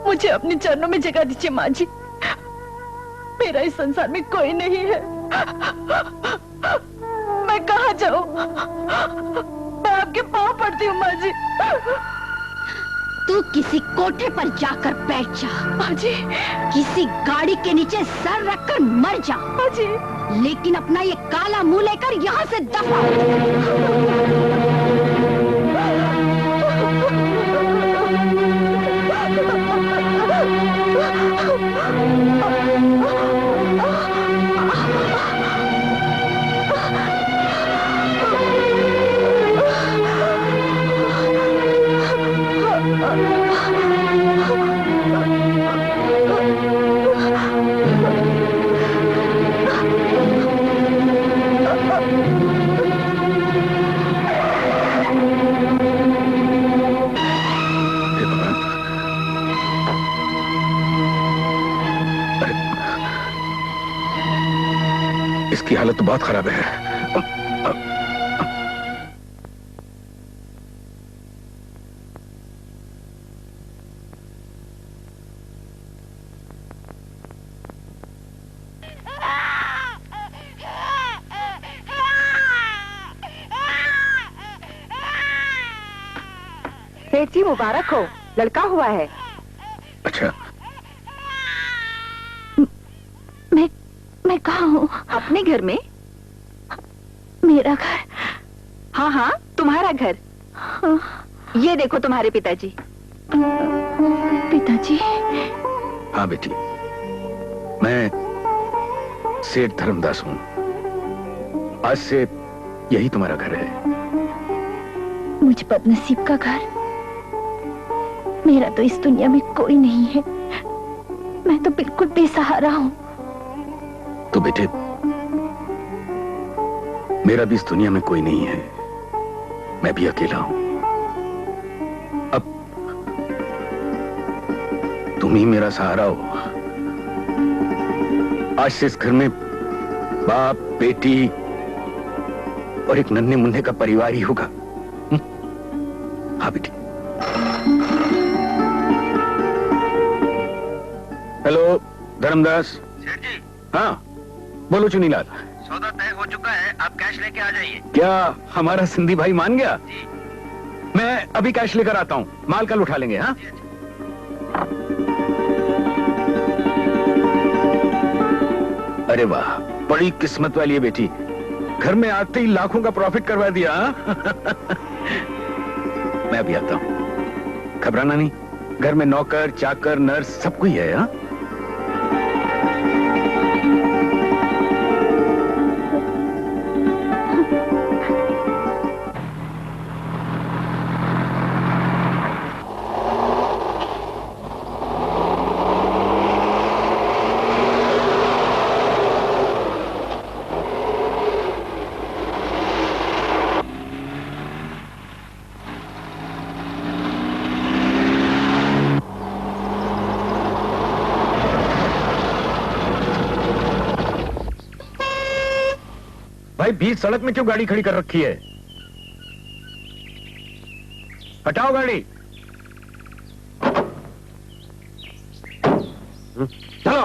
E: मुझे अपने चरणों में जगह दीजिए माँ जी। मेरा इस संसार में कोई नहीं है। मैं कहाँ जाऊँ? मैं आपके पाँव पड़ती हूँ माँ जी।
D: तू किसी कोठे पर जाकर बैठ जा
E: माँ जी।
D: किसी गाड़ी के नीचे सर रखकर मर जा
E: माँ जी।
D: लेकिन अपना ये काला मुंह लेकर यहाँ से दफा।
I: इसकी हालत तो बहुत खराब है।
A: सेठ जी मुबारक हो, लड़का हुआ है।
I: अच्छा,
E: मैं कहाँ हूँ?
A: अपने घर में।
E: मेरा घर?
A: हाँ हाँ, तुम्हारा घर।
E: हाँ,
D: ये देखो तुम्हारे पिताजी।
E: पिताजी?
K: हाँ बेटी, मैं सेठ धर्मदास हूं। आज से यही तुम्हारा घर है।
E: मुझ बदनसीब का घर। मेरा तो इस दुनिया में कोई नहीं है। मैं तो बिल्कुल बेसहारा हूं।
K: तो बेटे, मेरा भी इस दुनिया में कोई नहीं है। मैं भी अकेला हूं। अब तुम ही मेरा सहारा हो। आज से इस घर में बाप, बेटी और एक नन्हे मुन्ने का परिवार ही होगा। हाँ बेटी। हेलो धर्मदास।
I: सेठ जी।
K: हाँ बोलो चुनीलाल।
I: सौदा तय हो चुका है, आप कैश लेके आ जाइए।
K: क्या हमारा सिंधी भाई मान गया? जी। मैं अभी कैश लेकर आता हूँ, माल कल उठा लेंगे। हाँ अरे वाह, बड़ी किस्मत वाली है बेटी। घर में आते ही लाखों का प्रॉफिट करवा दिया। मैं अभी आता हूँ, घबराना नहीं। घर में नौकर, चाकर, नर्स सब कोई है। हाँ भाई, बीच सड़क में क्यों गाड़ी खड़ी कर रखी है? हटाओ गाड़ी। चलो।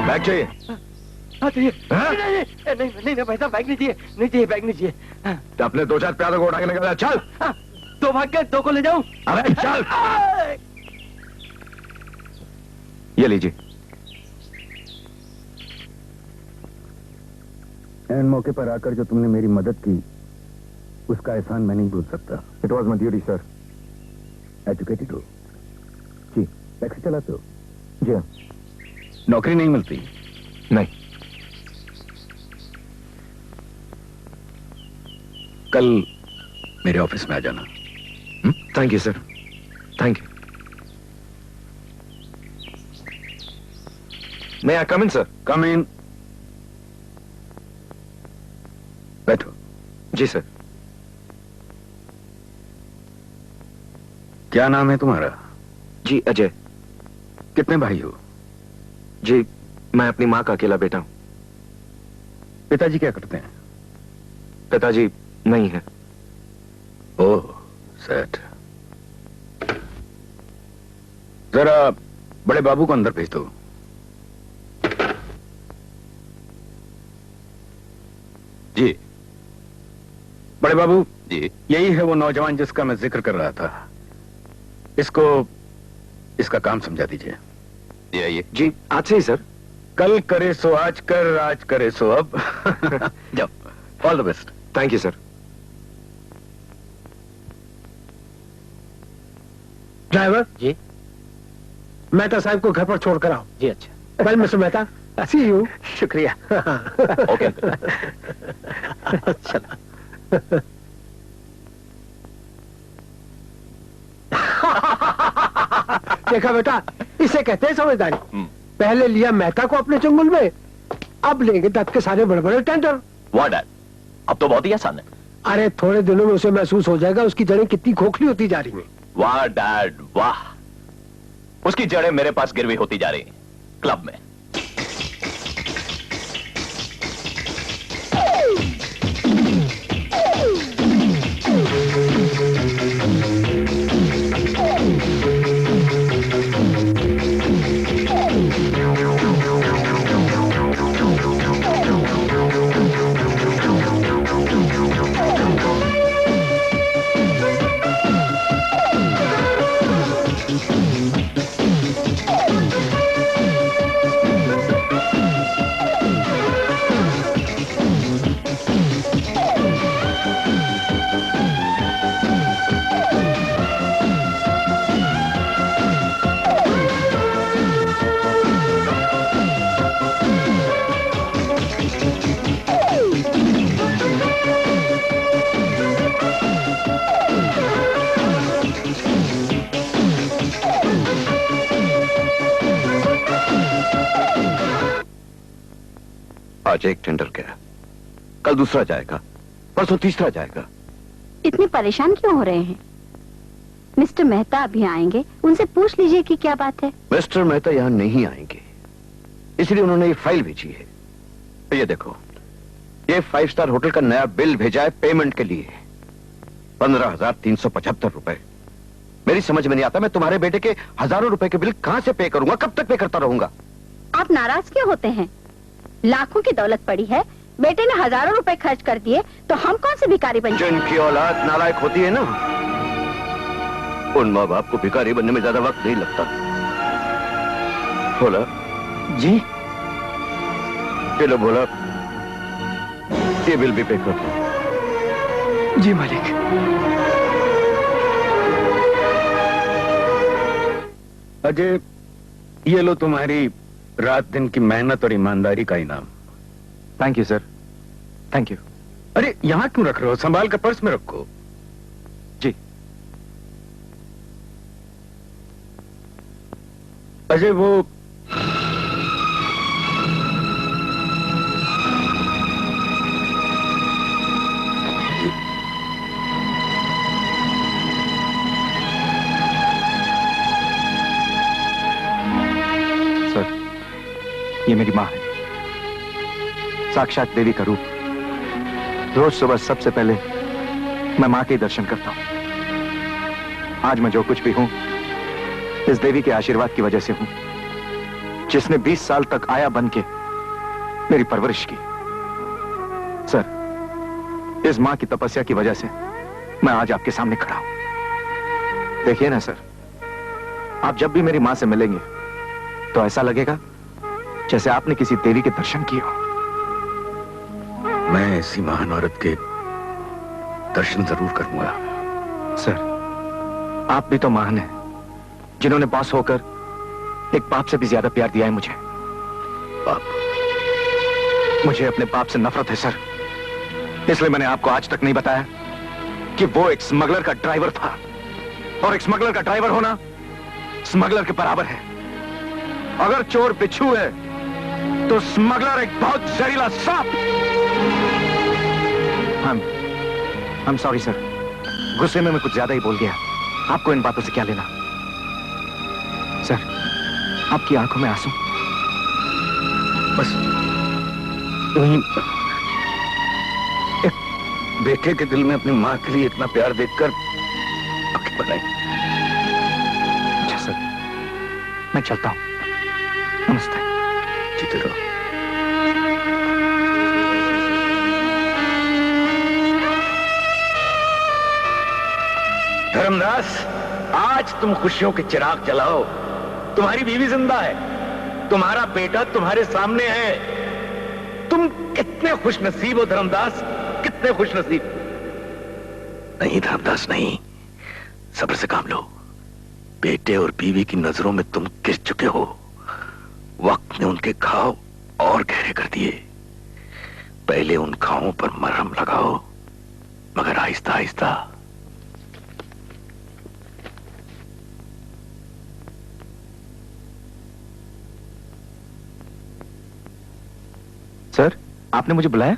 K: बैग चाहिए?
H: नहीं भाई साहब, बैग नहीं चाहिए, नहीं चाहिए, बैग नहीं चाहिए।
K: तो अपने दो चार प्यादों को उठा के निकल। चल।
H: दो भाग के दो को ले जाऊं?
K: अबे चल।
C: ये लीजिए।
K: एन मौके पर आकर जो तुमने मेरी मदद की, उसका एहसान मैं नहीं भूल सकता।
C: It was my duty sir.
K: Educated हो? जी। टैक्सी चलाते हो?
C: जी हाँ।
K: नौकरी नहीं मिलती?
C: नहीं।
K: कल मेरे ऑफिस में आ जाना।
I: Thank you sir, thank you. May I come in, sir?
K: कम इन। बैठो।
I: जी सर।
K: क्या नाम है तुम्हारा?
I: जी अजय।
K: कितने भाई हो?
I: जी मैं अपनी माँ का अकेला बेटा हूँ।
K: पिताजी क्या करते हैं?
I: पिताजी नहीं है।
K: ओह सैड। जरा बड़े बाबू को अंदर भेज दो।
G: जी
K: बड़े बाबू
G: जी।
K: यही है वो नौजवान जिसका मैं जिक्र कर रहा था। इसका काम समझा दीजिए।
G: ये आइए।
I: जी आज से ही सर।
K: कल करे सो आज कर, आज करे सो अब। जाओ। All the best.
I: Thank you sir.
F: Driver
B: जी।
F: मेहता साहब को घर पर छोड़ कर आओ।
B: जी अच्छा।
F: Well mister Mehta, see you.
B: शुक्रिया।
G: ओके।
B: चलो।
F: देखा बेटा, इसे कहते हैं समझदारी। पहले लिया मेहता को अपने चंगुल में, अब लेंगे दत्त के सारे बड़े बड़े टेंडर।
G: वाह डैड, अब तो बहुत ही आसान है।
F: अरे थोड़े दिनों में उसे महसूस हो जाएगा उसकी जड़ें कितनी खोखली होती जा रही हैं।
G: वाह डैड वाह, उसकी जड़ें मेरे पास गिरवी होती जा रही हैं क्लब में।
I: आज एक टेंडर गया, कल दूसरा जाएगा, परसों तीसरा जाएगा।
E: इतने परेशान क्यों हो रहे हैं? मिस्टर मेहता अभी आएंगे, उनसे पूछ लीजिए कि क्या बात है।
I: मिस्टर मेहता यहाँ नहीं आएंगे, इसलिए उन्होंने ये फाइल भेजी है। तो ये देखो, ये 5 स्टार होटल का नया बिल भेजा है पेमेंट के लिए, 15,375 रुपए। मेरी समझ में नहीं आता, मैं तुम्हारे बेटे के हजारों रुपए के बिल कहां से पे करूंगा, कब तक पे करता रहूंगा।
E: आप नाराज क्यों होते हैं? लाखों की दौलत पड़ी है, बेटे ने हजारों रुपए खर्च कर दिए, तो हम कौन से भिखारी बन जाएं?
I: जिनकी औलाद नालायक होती है ना, उन माँ बाप को भिखारी बनने में ज्यादा वक्त नहीं लगता। बोला
B: जी।
I: चलो बोला, ये बिल भी पे कर दो।
B: जी मालिक।
K: अजय, ये लो तुम्हारी रात दिन की मेहनत और ईमानदारी का इनाम।
C: Thank you sir, thank you.
K: अरे यहां क्यों रख रहे हो? संभाल कर पर्स में रखो।
C: जी।
K: अजय वो
C: ये मेरी माँ है, साक्षात देवी का रूप। रोज सुबह सबसे पहले मैं माँ के ही दर्शन करता हूँ। आज मैं जो कुछ भी हूँ इस देवी के आशीर्वाद की वजह से हूँ, जिसने 20 साल तक आया बन के मेरी परवरिश की। सर, इस माँ की तपस्या की वजह से मैं आज आपके सामने खड़ा हूँ। देखिए ना सर, आप जब भी मेरी माँ से मिलेंगे तो ऐसा लगेगा जैसे आपने किसी देवी के दर्शन किए हो।
K: मैं ऐसी महान औरत के दर्शन जरूर करूंगा।
C: सर, आप भी तो महान हैं, जिन्होंने बॉस होकर एक बाप से भी ज्यादा प्यार दिया है मुझे।
K: बाप?
C: मुझे अपने बाप से नफरत है सर, इसलिए मैंने आपको आज तक नहीं बताया।
I: कि वो एक स्मगलर का ड्राइवर था, और एक स्मगलर का ड्राइवर होना स्मगलर के बराबर है। अगर चोर बिच्छू है तो स्मगलर एक बहुत जहरीला सांप।
C: I'm sorry सर, गुस्से में मैं कुछ ज्यादा ही बोल गया। आपको इन बातों से क्या लेना? सर, आपकी आंखों में आंसू।
K: बस वही एक बेटे के दिल में अपनी मां के लिए इतना प्यार देखकर आंखें बनाई।
C: अच्छा सर, मैं चलता हूं। नमस्ते।
K: जीते रहो। धर्मदास, आज तुम खुशियों के चिराग जलाओ। तुम्हारी बीवी जिंदा है, तुम्हारा बेटा तुम्हारे सामने है। तुम कितने खुशनसीब हो धर्मदास, कितने खुशनसीब। नहीं धर्मदास नहीं, सब्र से काम लो। बेटे और बीवी की नजरों में तुम गिर चुके हो। वक्त ने उनके घाव और गहरे कर दिए। पहले उन घावों पर मरहम लगाओ, मगर आहिस्ता आहिस्ता।
C: सर, आपने मुझे बुलाया?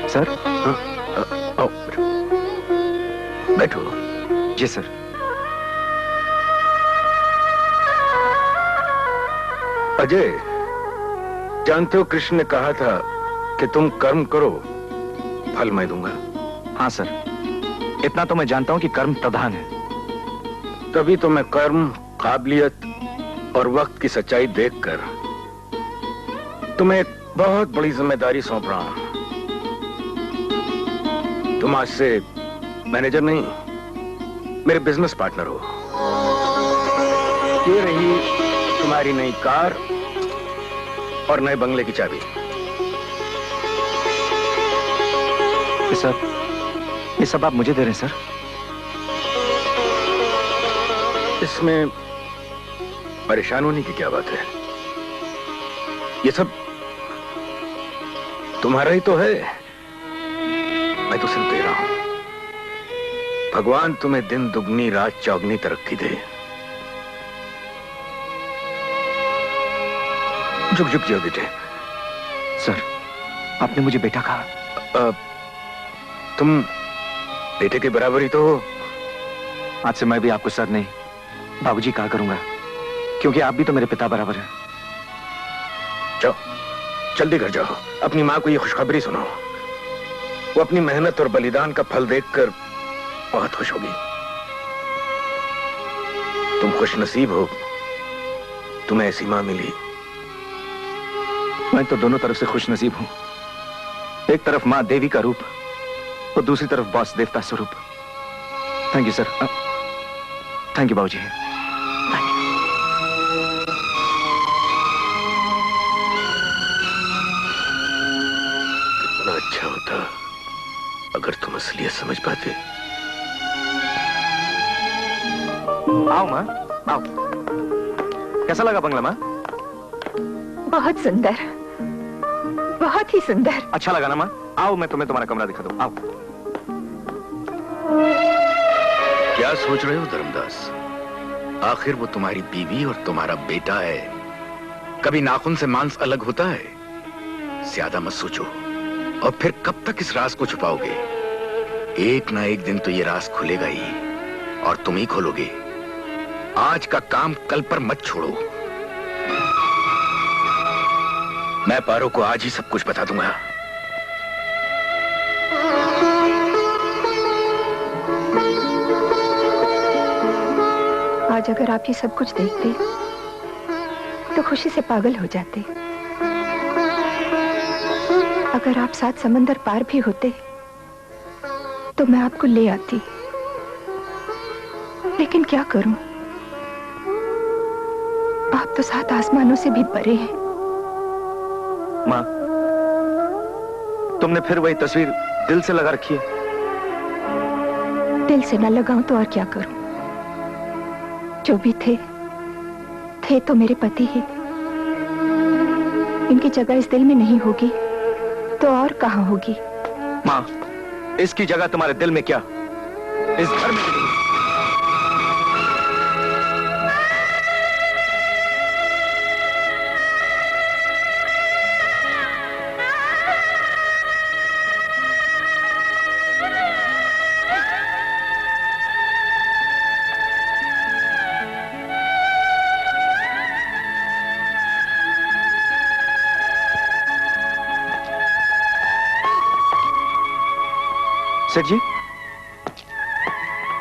C: सर?
K: आओ, बैठो।
C: जी सर।
K: अजय, जानते हो कृष्ण ने कहा था कि तुम कर्म करो, फल मैं दूंगा।
C: हाँ सर, इतना तो मैं जानता हूं कि कर्म प्रधान है।
K: तभी तो मैं कर्म, काबिलियत और वक्त की सच्चाई देखकर तुम्हें एक बहुत बड़ी जिम्मेदारी सौंप रहा हूं। तुम आज से मैनेजर नहीं, मेरे बिजनेस पार्टनर हो। ये रही तुम्हारी नई कार और नए बंगले की चाबी।
C: सर, ये सब आप मुझे दे रहे हैं सर?
K: इसमें परेशान होने की क्या बात है? ये सब तुम्हारा ही तो है, मैं तो सिर्फ दे रहा हूं। भगवान तुम्हें दिन दुगनी रात चौगनी तरक्की दे। झुक झुक जाओ बेटे।
C: सर, आपने मुझे बेटा कहा।
K: तुम बेटे के बराबर ही तो हो।
C: आज से मैं भी आपको सर नहीं, बाबूजी कहा करूंगा, क्योंकि आप भी तो मेरे पिता बराबर हैं।
K: जाओ, जल्दी घर जाओ, अपनी मां को ये खुशखबरी सुनाओ। वो अपनी मेहनत और बलिदान का फल देखकर बहुत खुश होगी। तुम खुशनसीब हो, तुम्हें ऐसी मां मिली।
C: मैं तो दोनों तरफ से खुशनसीब हूं। एक तरफ मां देवी का रूप और दूसरी तरफ बॉस देवता स्वरूप। Thank you sir. Thank you बाबूजी।
K: कितना अच्छा होता अगर तुम असलियत समझ पाते।
C: आओ मां, आओ। कैसा लगा बंगला मां?
A: बहुत सुंदर, बहुत ही सुंदर।
C: अच्छा लगा ना मां? आओ, मैं तुम्हें तुम्हारा कमरा दिखा दूं। आओ।
K: क्या सोच रहे हो धर्मदास? आखिर वो तुम्हारी बीवी और तुम्हारा बेटा है। कभी नाखून से मांस अलग होता है? ज्यादा मत सोचो, और फिर कब तक इस राज को छुपाओगे? एक ना एक दिन तो ये राज खुलेगा ही, और तुम ही खोलोगे। आज का काम कल पर मत छोड़ो। मैं पारो को आज ही सब कुछ बता दूंगा।
A: आज अगर आप ये सब कुछ देखते तो खुशी से पागल हो जाते। अगर आप 7 समंदर पार भी होते तो मैं आपको ले आती, लेकिन क्या करूं, आप तो 7 आसमानों से भी परे हैं।
C: मां, तुमने फिर वही तस्वीर दिल से लगा रखी है।
A: दिल से न लगाऊं तो और क्या करूं? जो भी थे तो मेरे पति ही।
D: इनकी जगह इस दिल में नहीं होगी तो और कहाँ होगी?
I: माँ, इसकी जगह तुम्हारे दिल में क्या, इस घर में नहीं। सेठ जी,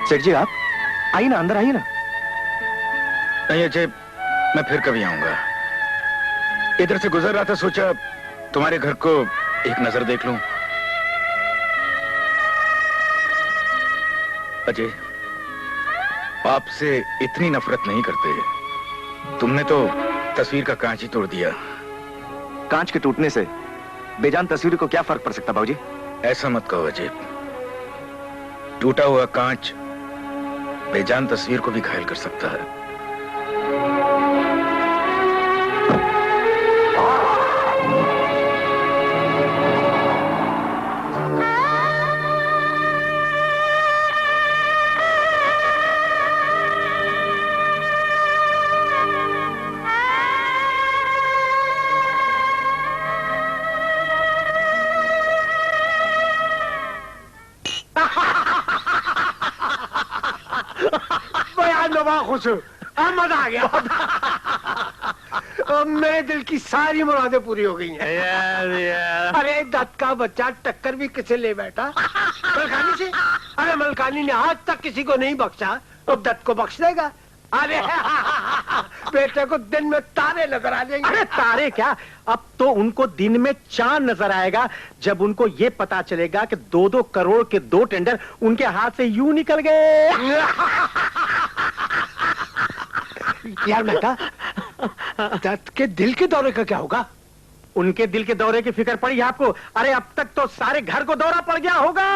I: सेठ जी, आप आइए ना, अंदर आइए ना।
K: नहीं अजय, मैं फिर कभी आऊंगा। इधर से गुजर रहा था, सोचा तुम्हारे घर को एक नजर देख लूं। अजय, आपसे इतनी नफरत नहीं करते। तुमने तो तस्वीर का कांच ही तोड़ दिया।
I: कांच के टूटने से बेजान तस्वीर को क्या फर्क पड़ सकता बाबूजी?
K: ऐसा मत कहो अजय। टूटा हुआ कांच बेजान तस्वीर को भी घायल कर सकता है।
F: खुश मजा आ गया। मेरे दिल की सारी मुरादें पूरी हो गई हैं। यार। अरे दत्त का बच्चा टक्कर भी किसे ले बैठा? मलकानी से। अरे मलकानी ने आज तक किसी को नहीं बख्शा, तो दत्त को बख्श देगा। अरे बेटे को दिन में तारे नजर आ जाएंगे। अरे तारे क्या, अब तो उनको दिन में चांद नजर आएगा जब उनको ये पता चलेगा कि 2-2 करोड़ के 2 टेंडर उनके हाथ से यूं निकल गए। यार बेटा, दत्त के दिल के दौरे का क्या होगा? उनके दिल के दौरे की फिक्र पड़ी आपको? अरे अब तक तो सारे घर को दौरा पड़ गया होगा।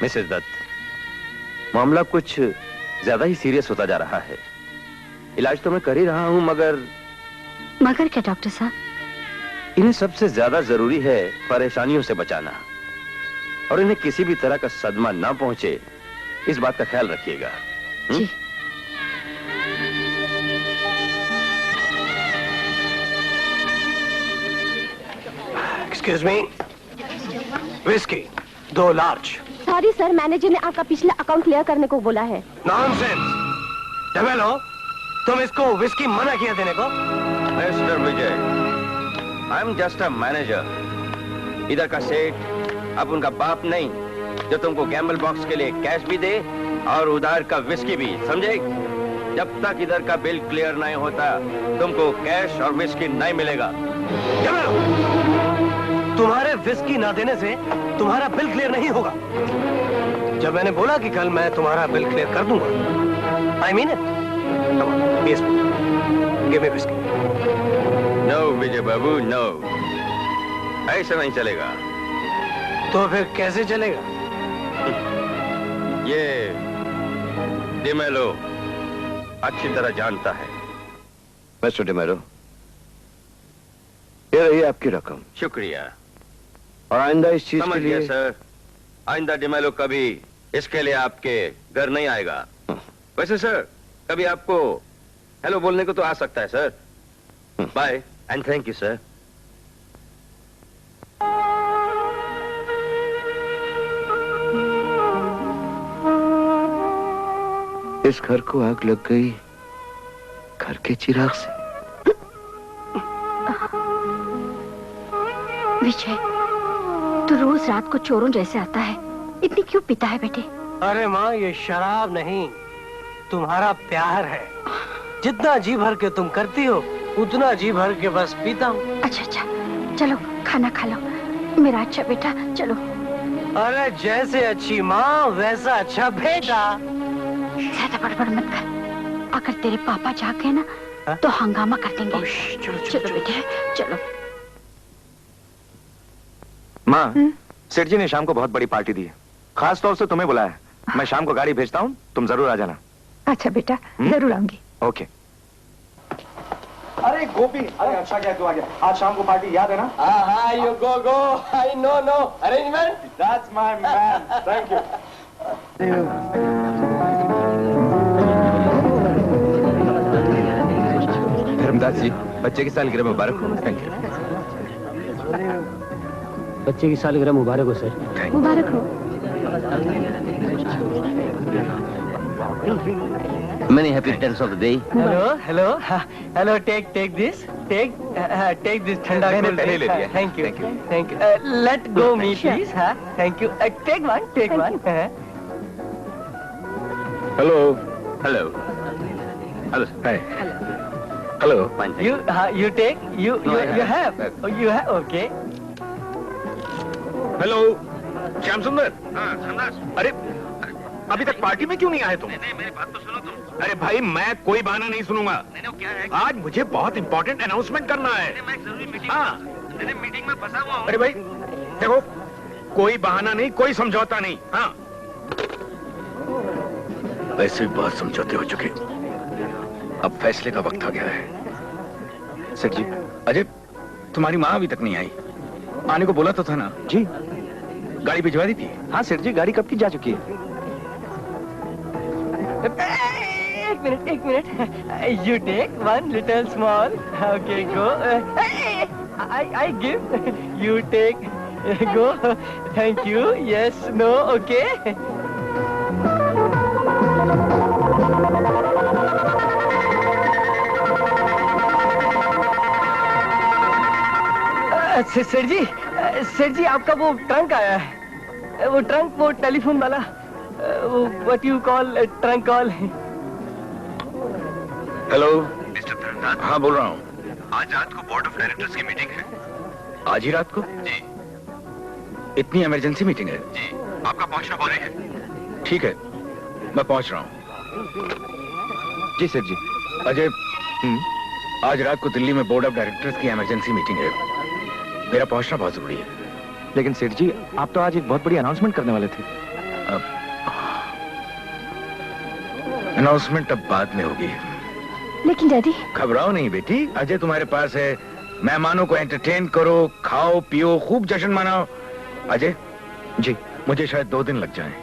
G: मिसेस दत्त, मामला कुछ ज्यादा ही सीरियस होता जा रहा है। इलाज तो मैं कर ही रहा हूं, मगर
E: क्या डॉक्टर साहब?
G: इन्हें सबसे ज्यादा जरूरी है परेशानियों से बचाना, और इन्हें किसी भी तरह का सदमा ना पहुंचे, इस बात का ख्याल रखिएगा।
E: जी।
B: Excuse me, whisky 2 large.
D: Sorry sir, manager ने आपका पिछला अकाउंट क्लियर करने को बोला है।
B: नॉनसेंस। डेवेलो, तुम इसको विस्की मना किया देने को?
G: Mister Vijay, I am just a manager. इधर का सेठ अब उनका बाप नहीं, जो तुमको गैम्बल बॉक्स के लिए कैश भी दे और उधार का विस्की भी, समझे? जब तक इधर का बिल क्लियर नहीं होता, तुमको कैश और विस्की नहीं मिलेगा।
B: तुम्हारे विस्की ना देने से तुम्हारा बिल क्लियर नहीं होगा। जब मैंने बोला कि कल मैं तुम्हारा बिल क्लियर कर दूंगा, I mean it. Give me whisky.
G: No Vijay babu, no, ऐसा नहीं चलेगा।
B: तो फिर कैसे चलेगा?
G: ये डिमेलो अच्छी तरह जानता है।
I: मिस्टर डिमेलो, ये रही आपकी रकम।
G: शुक्रिया।
I: और आइंदा इस चीज
G: समझ
I: के लिए
G: गया सर, आइंदा डिमेलो कभी इसके लिए आपके घर नहीं आएगा। वैसे सर, कभी आपको हेलो बोलने को तो आ सकता है sir. Bye and thank you sir.
I: इस घर को आग लग गई घर के चिराग से।
E: विजय, तू रोज रात को चोरों जैसे आता है, इतनी क्यों पीता है बेटे?
B: अरे माँ, ये शराब नहीं, तुम्हारा प्यार है। जितना जी भर के तुम करती हो उतना जी भर के बस पीता हूँ।
E: अच्छा अच्छा, चलो खाना खा लो मेरा अच्छा बेटा, चलो।
B: अरे जैसे अच्छी माँ वैसा अच्छा बेटा।
E: ज्यादा बड़बड़ मत कर, अगर तेरे पापा जाग गए ना तो हंगामा कर देंगे। चलो बेटे चलो।
C: माँ, सेठ जी ने शाम को बहुत बड़ी पार्टी दी है, खास तौर से तुम्हें बुलाया है। मैं शाम को गाड़ी भेजता हूँ, तुम जरूर आ जाना।
A: अच्छा बेटा, जरूर आऊंगी।
C: ओके। अरे गोपी, अरे अच्छा क्या तू आ गया। आज शाम को पार्टी याद है ना?
H: हाँ, you go. I know arrangement.
C: That's my man. Thank you. Dharmdas जी, बच्चे की सालगिरह मुबारक हो। Thank you.
B: बच्चे की सालगिरह मुबारक हो सर।
E: मुबारक हो।
H: Many happy returns of the day.
B: Hello. Take this. Take this ठंडा
C: मैंने पहले ले लिया।
B: Thank you. Let go me please. Thank you. Take one.
C: Hello. Hi. Hello.
B: You take. You have. You have. Okay.
K: Hello Shyam सुंदर। अरे अभी तक party में क्यों नहीं आए तुम? नहीं, मेरी बात तो सुनो तुम। अरे भाई मैं कोई बहाना नहीं सुनूंगा। क्या है? आज मुझे बहुत इंपॉर्टेंट अनाउंसमेंट करना है। मैं जरूरी मीटिंग में फंसा हुआ हूं। अरे भाई देखो, कोई बहाना नहीं, कोई समझौता नहीं। हाँ, वैसे भी बहुत समझौते हो चुके, अब फैसले का वक्त आ गया है।
C: सेठ जी,
K: अजय तुम्हारी माँ अभी तक नहीं आई, आने को बोला तो था ना?
C: जी।
K: गाड़ी भिजवा दी थी?
C: हाँ सेठ जी, गाड़ी कब की जा चुकी है।
B: एक minute. You take one little small. Okay, go. I give. You take. Go. Thank you. Yes. No. Okay. सेठ जी आपका वो ट्रंक आया है। वो टेलीफोन वाला, what you call trunk call.
K: Hello mister Dharmadas. हाँ बोल रहा हूँ। आज रात को बोर्ड ऑफ डायरेक्टर्स की मीटिंग है। आज ही रात को? जी। इतनी इमरजेंसी मीटिंग है? जी। आपका पहुंचना हो रही है? ठीक है, मैं पहुंच रहा हूँ।
C: जी सेठ जी।
K: अजय, आज रात को दिल्ली में बोर्ड ऑफ डायरेक्टर्स की इमरजेंसी मीटिंग है, मेरा पहुंचना बहुत जरूरी है।
C: लेकिन सेठ जी, आप तो आज एक बहुत बड़ी अनाउंसमेंट करने वाले थे।
K: अनाउंसमेंट अब बाद में होगी।
E: लेकिन डैडी।
K: घबराओ नहीं बेटी, अजय तुम्हारे पास है। मेहमानों को एंटरटेन करो, खाओ पियो, खूब जश्न मनाओ। अजय
C: जी,
K: मुझे शायद 2 दिन लग जाएं।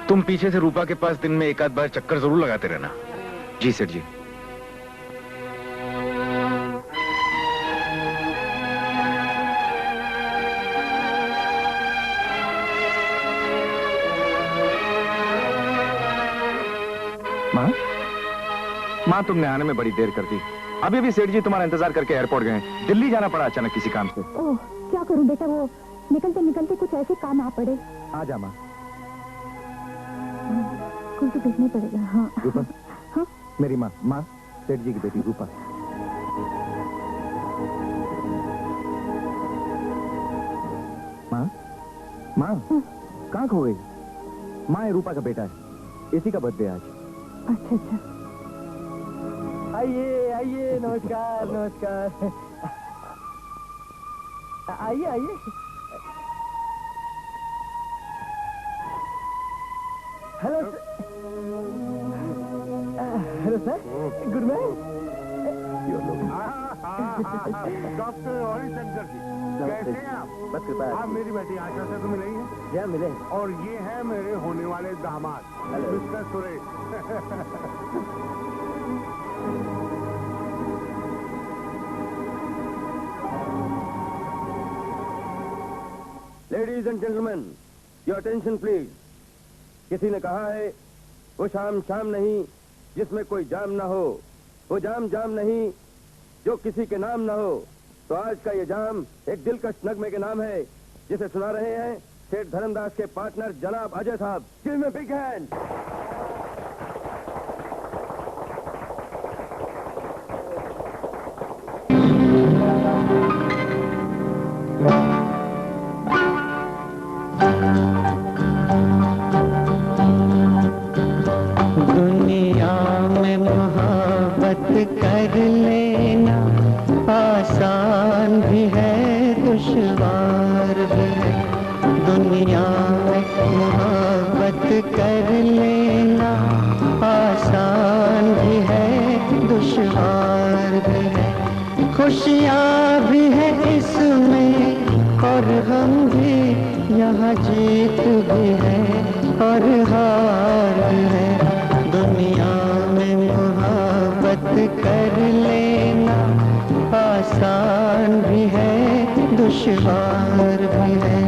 K: तुम पीछे से रूपा के पास दिन में एक आध बार चक्कर जरूर लगाते रहना।
C: जी सेठ जी। माँ, तुमने आने में बड़ी देर कर दी। अभी भी सेठ जी तुम्हारा इंतजार करके एयरपोर्ट गए। दिल्ली जाना पड़ा अचानक किसी काम से।
A: ओह, क्या करूं बेटा, वो निकलते कुछ ऐसे काम आ पड़े।
C: आ जा माँ।
A: कुछ तो देखना पड़ेगा। हाँ।
C: रूपा।
A: हाँ?
C: मेरी माँ सेठ जी की बेटी रूपा। माँ कहाँ खो गई? माँ, ये रूपा का बेटा है, इसी का बर्थडे आज।
A: अच्छा।
B: आइए, नमस्कार। आइए। Hello sir, good morning.
K: Doctor Harishankar ji, कैसे हैं आप?
C: बस कृपा है।
K: आप मेरी बेटी आशा से तो मिले ही हैं?
C: क्या मिले?
K: और ये है मेरे होने वाले दामाद mister Suresh.
M: Ladies and gentleman, your attention please. किसी ने कहा है वो शाम नहीं जिसमें कोई जाम ना हो, वो जाम नहीं जो किसी के नाम ना हो। तो आज का ये जाम एक दिलकश नगमे के नाम है, जिसे सुना रहे हैं सेठ धर्मदास के पार्टनर जनाब अजय साहब। Give me big hand.
J: कर लेना, आसान भी है दुश्वार भी है। दुनिया में मोहब्बत कर लेना, आसान भी है दुश्वार भी है। खुशियाँ भी है इसमें और गम भी, यहाँ जीत भी है और हार भी है। दुनिया में मोहब्बत कर लेना, आसान भी है दुश्वार भी है।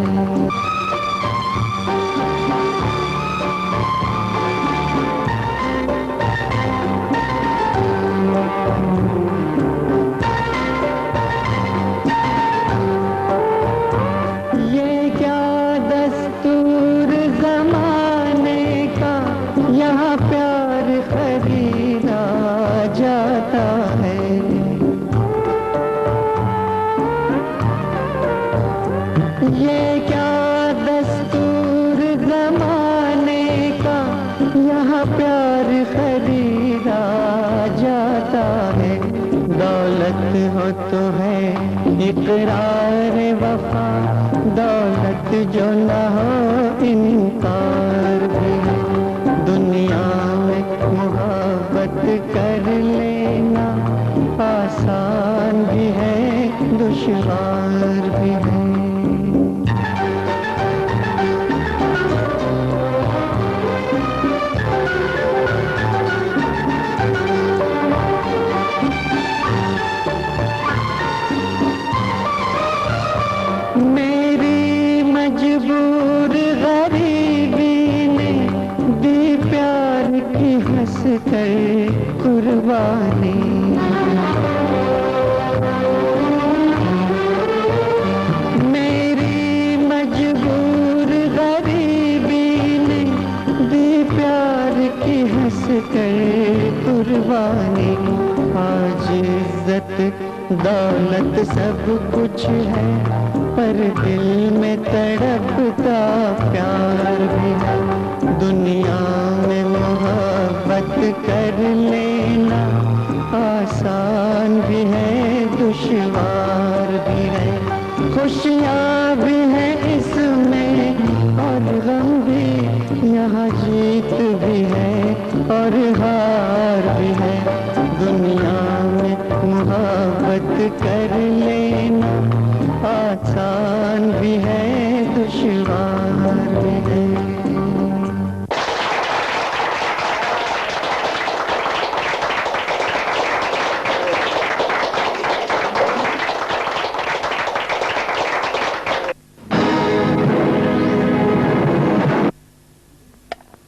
J: ये क्या दस्तूर जमाने का, यहाँ प्यार खरीदा जाता है। ये क्या दस्तूर जमाने का, यहाँ प्यार खरीदा जाता है। दौलत हो तो है इकरार वफा, दौलत जो न हो इनकार भी है। दुनिया में मोहब्बत कर लेना, आसान भी है दुश्वार भी है। मेरी मजबूर गरीबी ने दी प्यार की हंस कर कुर्बानी। मेरी मजबूर गरीबी ने दी प्यार की हंस कर कुर्बानी। आज इज्जत दौलत सब कुछ है, पर दिल में तड़पता प्यार भी है। दुनिया में मोहब्बत कर लेना, आसान भी है दुश्वार भी है। खुशियाँ भी है इसमें और गम भी, यहाँ जीत भी है और हार भी है। दुनिया में मोहब्बत कर लेना, आसान भी है दुश्वार भी है।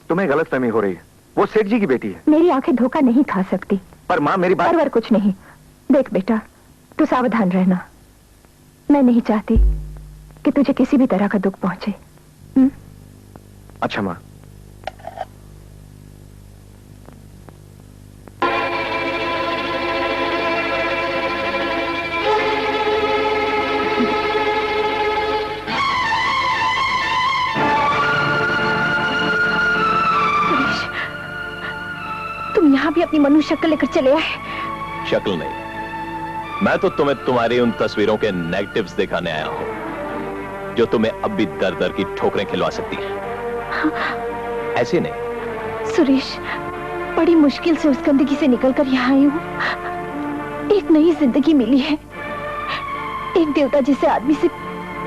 C: तुम्हें गलतफहमी हो रही है, वो सेठ जी की बेटी है।
A: मेरी आंखें धोखा नहीं खा सकती।
C: पर माँ मेरी बात।
A: पर कुछ नहीं। देख बेटा, तू सावधान रहना। मैं नहीं चाहती कि तुझे किसी भी तरह का दुख पहुंचे।
C: अच्छा माँ।
A: तुम यहाँ भी अपनी मनुष्य शक्ल लेकर चले आए।
G: शक्ल नहीं, मैं तो तुम्हें तुम्हारी उन तस्वीरों के नेगेटिव्स दिखाने आया हूं, जो तुम्हें अब भी दर दर की ठोकरें खिलवा सकती हैं। ऐसे नहीं।
A: सुरेश, बड़ी मुश्किल से उस गंदगी से निकलकर यहाँ आई हूँ। एक नई जिंदगी मिली है, एक देवता जैसे आदमी से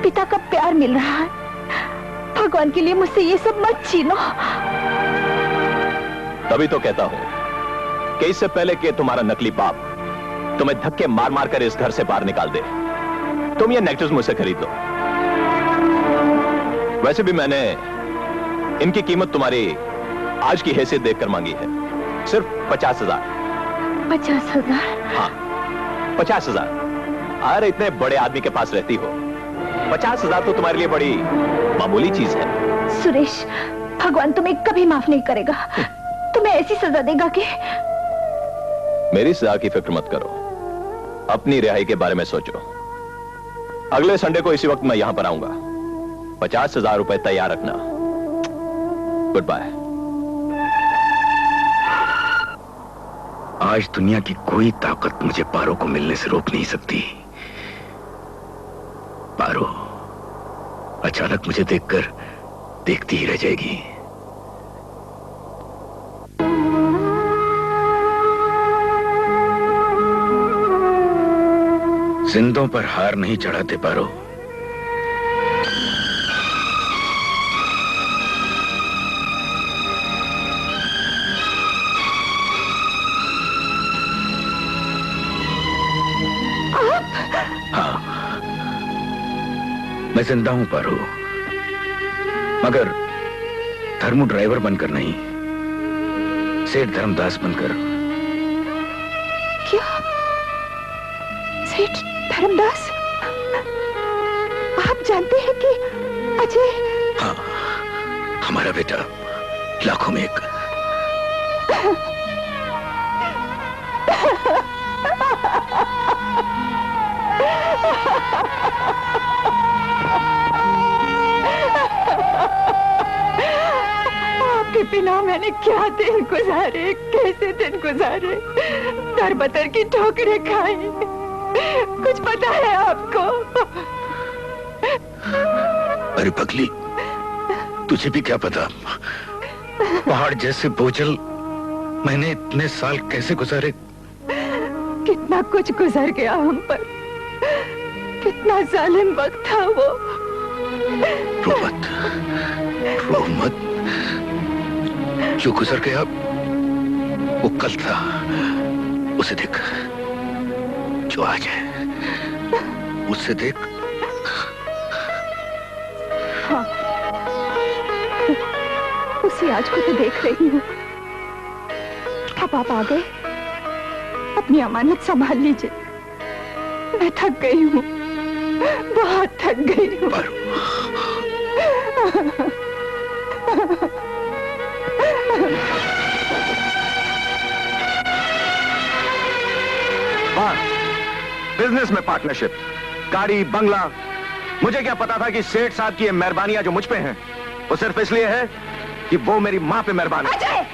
A: पिता का प्यार मिल रहा है। भगवान के लिए मुझसे ये सब मत छीनो।
G: तभी तो कहता हूं कि इससे पहले कि तुम्हारा नकली बाप तुम्हें धक्के मार मार कर इस घर से बाहर निकाल दे, तुम ये नेगेटिव्स मुझसे खरीद लो। वैसे भी मैंने इनकी कीमत तुम्हारी आज की हैसियत देखकर मांगी है, सिर्फ 50,000।
A: 50,000?
G: हाँ, 50,000। अरे इतने बड़े आदमी के पास रहती हो, 50,000 तो तुम्हारे लिए बड़ी मामूली चीज है।
A: सुरेश, भगवान तुम्हें कभी माफ नहीं करेगा। तुम्हें ऐसी सजा देगा कि।
G: मेरी सजा की फिक्र मत करो, अपनी रिहाई के बारे में सोचो। अगले संडे को इसी वक्त मैं यहां पर आऊंगा। 50,000 रुपए तैयार रखना। Goodbye.
K: आज दुनिया की कोई ताकत मुझे पारो को मिलने से रोक नहीं सकती। पारो अचानक मुझे देखकर देखती ही रह जाएगी। जिंदों पर हार नहीं चढ़ाते पारो। हाँ, मैं जिंदा हूं पारो, मगर धर्मू ड्राइवर बनकर नहीं, सेठ धर्मदास बनकर।
A: क्या? सेठ धर्मदास? आप जानते हैं कि अजय?
K: हाँ, हमारा बेटा लाखों में एक।
A: आपके बिना मैंने क्या दिन गुजारे, कैसे दिन गुजारे, दर बदर की ठोकरें खाई। कुछ पता है आपको?
K: अरे पगली, तुझे भी क्या पता? पहाड़ जैसे बोझल मैंने इतने साल कैसे गुजारे।
A: कितना कुछ गुजर गया हम पर, कितना जालिम वक्त था वो।
K: रो मत, रो मत। जो गुजर गया वो कल था, उसे देख। जो आज है उसे देख।
A: हाँ, उसी आज को तो देख रही हूँ। अब आप आ गए, अपनी अमानत संभाल लीजिए। मैं थक गई हूँ, बहुत थक गई हूँ।
C: बिजनेस में पार्टनरशिप, गाड़ी, बंगला। मुझे क्या पता था कि सेठ साहब की ये मेहरबानियां जो मुझ पे हैं वो सिर्फ इसलिए है कि वो मेरी मां पे मेहरबान है।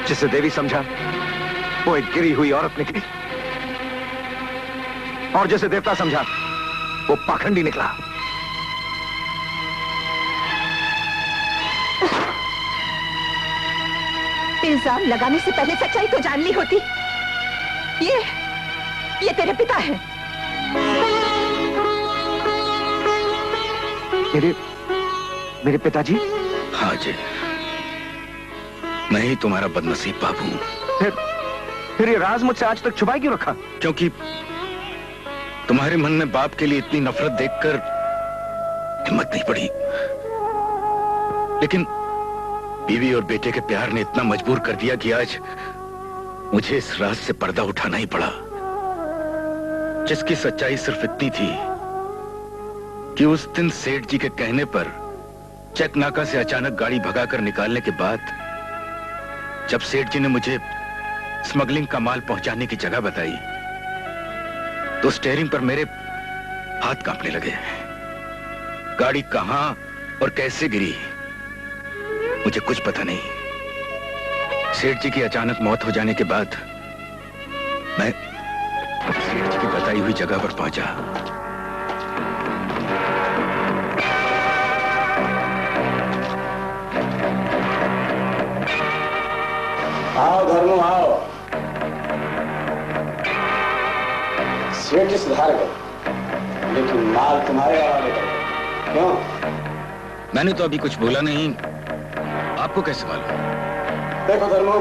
C: जिसे देवी समझा वो एक गिरी हुई औरत निकली, और जिसे देवता समझा वो पाखंडी निकला।
A: इल्जाम लगाने से पहले सच्चाई तो जान ली होती। ये तेरे पिता है।
C: मेरे पिताजी?
K: हाँ जी, मैं ही तुम्हारा बदनसीब बाप हूं।
C: फिर ये राज मुझसे आज तक छुपा क्यों रखा?
K: क्योंकि तुम्हारे मन में बाप के लिए इतनी नफरत देखकर हिम्मत नहीं पड़ी। लेकिन बीवी और बेटे के प्यार ने इतना मजबूर कर दिया कि आज मुझे इस राज से पर्दा उठाना ही पड़ा, जिसकी सच्चाई सिर्फ इतनी थी कि उस दिन सेठ जी के कहने पर चेक नाका से अचानक गाड़ी भगाकर निकालने के बाद जब सेठ जी ने मुझे स्मगलिंग का माल पहुंचाने की जगह बताई तो स्टीयरिंग पर मेरे हाथ कांपने लगे। गाड़ी कहां और कैसे गिरी मुझे कुछ पता नहीं। सेठ जी की अचानक मौत हो जाने के बाद मैं सेठ जी की बताई हुई जगह पर पहुंचा।
N: आओ धर्मू आओ। सेठ जी सुधार गए, लेकिन माल तुम्हारे हवाले कर गए। क्यों?
K: मैंने तो अभी कुछ बोला नहीं, आपको कैसे मालूम?
N: देखो धर्मू,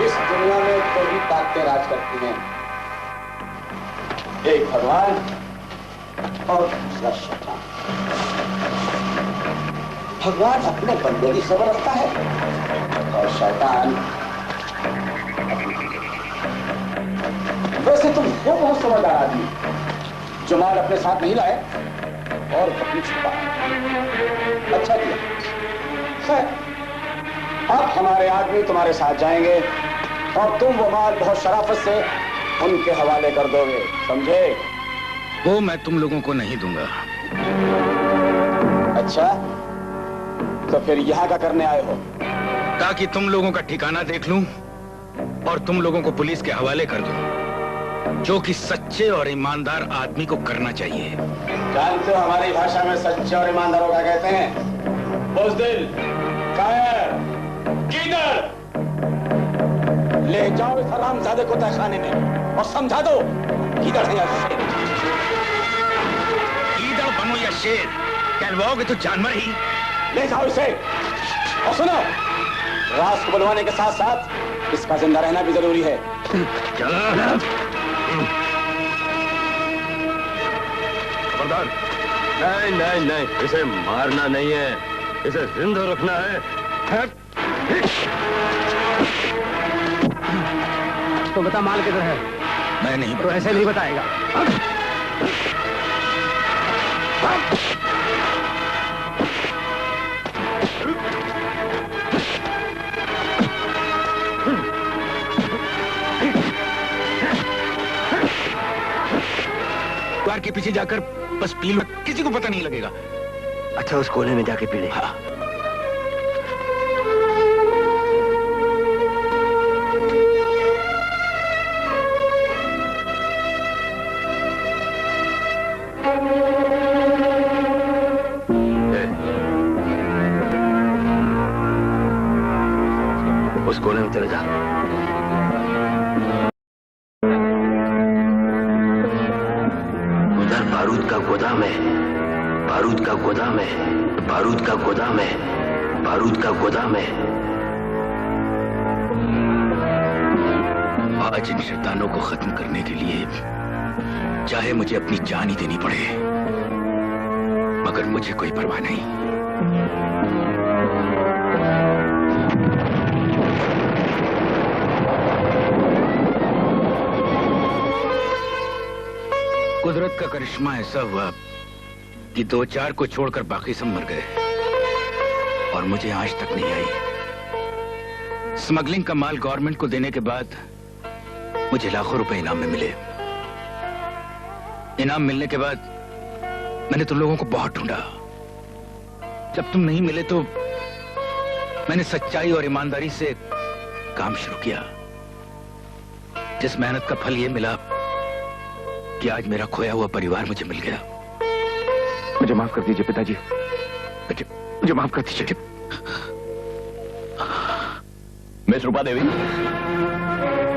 N: इस दुनिया में दो ही ताकतें राज करती हैं, एक भगवान और दूसरा शैतान। भगवान अपने बंदे की खबर रखता है और शैतान। वैसे तुम वो बहुत समझदार आदमी जो माल अपने साथ नहीं लाए और अपनी छुपा। अच्छा किया। खैर, अब हमारे आदमी तुम्हारे साथ जाएंगे और तुम वो माल बहुत शराफत से उनके हवाले कर दोगे, समझे?
K: वो मैं तुम लोगों को नहीं दूंगा।
N: अच्छा, तो फिर यहाँ क्या करने आए हो?
K: ताकि तुम लोगों का ठिकाना देख लूं और तुम लोगों को पुलिस के हवाले कर दूं, जो कि सच्चे और ईमानदार आदमी को करना चाहिए।
N: जानते हो हमारी भाषा में सच्चे और ईमानदारों का कहते हैं बुज़दिल, कायर, कीदड़। ले जाओ इस हरामजादे को तहखाने में और समझा दो कीदड़ है या शेर।
K: कीदड़ बनो या शेर, कहलवाओगे तो जानवर ही।
N: ले जाओ इसे और सुनो, राज को बुलवाने के साथ साथ इसका जिंदा रहना भी जरूरी है।
M: खबरदार। नहीं नहीं नहीं, इसे मारना नहीं है, इसे जिंदा रखना है।
B: तो बता माल किधर है?
K: मैं नहीं
B: तो ऐसे नहीं बताएगा।
K: द्वार के पीछे जाकर बस पी लो, किसी को पता नहीं लगेगा।
H: अच्छा, उस कोने में जाके पी ले।
K: हाँ।
H: उस कोने में चले जा। उधर बारूद का गोदाम है, बारूद का गोदाम है, बारूद का गोदाम है, बारूद का गोदाम है।
K: आज इन शैतानों को खत्म करने के लिए चाहे मुझे अपनी जान ही देनी पड़े, मगर मुझे कोई परवाह नहीं। कुदरत का करिश्मा ऐसा हुआ कि 2-4 को छोड़कर बाकी सब मर गए और मुझे आज तक नहीं आई। स्मगलिंग का माल गवर्नमेंट को देने के बाद मुझे लाखों रुपए इनाम में मिले। इनाम मिलने के बाद मैंने तुम लोगों को बहुत ढूंढा। जब तुम नहीं मिले तो मैंने सच्चाई और ईमानदारी से काम शुरू किया। जिस मेहनत का फल ये मिला कि आज मेरा खोया हुआ परिवार मुझे मिल गया।
C: मुझे माफ कर दीजिए पिताजी, मुझे माफ कर दीजिए।
G: मिस रूपा देवी,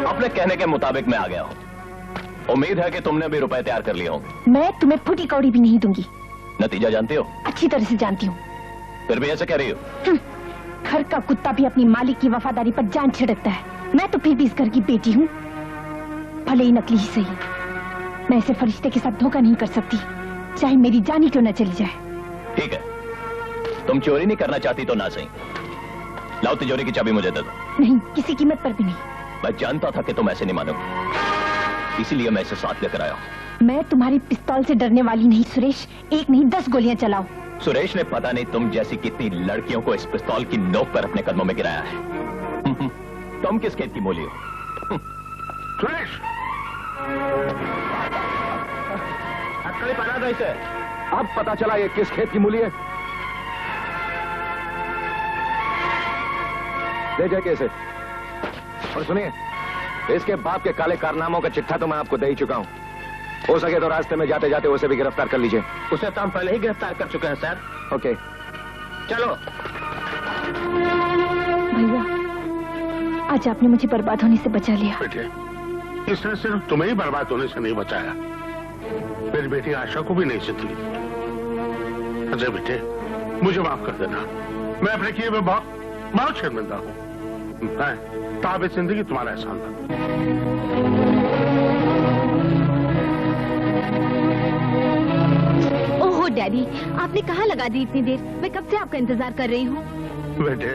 G: अपने कहने के मुताबिक मैं आ गया हूं। उम्मीद है कि तुमने भी रुपए तैयार कर लिए होंगे।
E: मैं तुम्हें फूटी कौड़ी भी नहीं दूंगी।
G: नतीजा जानती हो?
E: अच्छी तरह से जानती हूँ।
G: फिर भी ऐसे कह रही हो?
E: घर का कुत्ता भी अपनी मालिक की वफादारी पर जान छिड़कता है। मैं तो फिर भी इस घर की बेटी हूँ, भले ही नकली ही सही। मैं ऐसे फरिश्ते के साथ धोखा नहीं कर सकती, चाहे मेरी जान ही क्यों न चली जाए।
G: ठीक है, तुम चोरी नहीं करना चाहती तो ना सही। लाओ तिजोरी की चाबी मुझे दे दो।
E: नहीं, किसी कीमत पर भी नहीं।
G: मैं जानता था कि तुम ऐसे नहीं मानोगे, इसीलिए मैं इसे साथ लेकर आया हूँ।
E: मैं तुम्हारी पिस्तौल से डरने वाली नहीं सुरेश। 1 नहीं 10 गोलियां चलाओ।
G: सुरेश ने पता नहीं तुम जैसी कितनी लड़कियों को इस पिस्तौल की नोक पर अपने कदमों में गिराया है। तुम किस खेत की मूली हो?
K: सुरेश,
G: हथकड़ी पहना दो इसे।
C: अब पता चला ये किस खेत की मूली है। ले जाके इसे। और सुनिए, इसके बाप के काले कारनामों का चिट्ठा तो मैं आपको दे ही चुका हूं। हो सके तो रास्ते में जाते जाते उसे भी गिरफ्तार कर लीजिए।
F: उसे तो हम पहले ही गिरफ्तार कर चुके हैं सर।
C: ओके,
F: चलो।
E: भैया, आज आपने मुझे बर्बाद होने से बचा लिया।
K: बेटे, इसने सिर्फ तुम्हें ही बर्बाद होने से नहीं बचाया, मेरी बेटी आशा को भी नहीं जिंदगी दी। अजय बेटे, मुझे माफ कर देना। मैं अपने किए में बहुत शर्मिंदा हूँ। मैं ताबे जिंदगी तुम्हारा एहसान था।
E: ओहो डैडी, आपने कहाँ लगा दी इतनी देर? मैं कब से आपका इंतजार कर रही हूँ।
K: बेटे,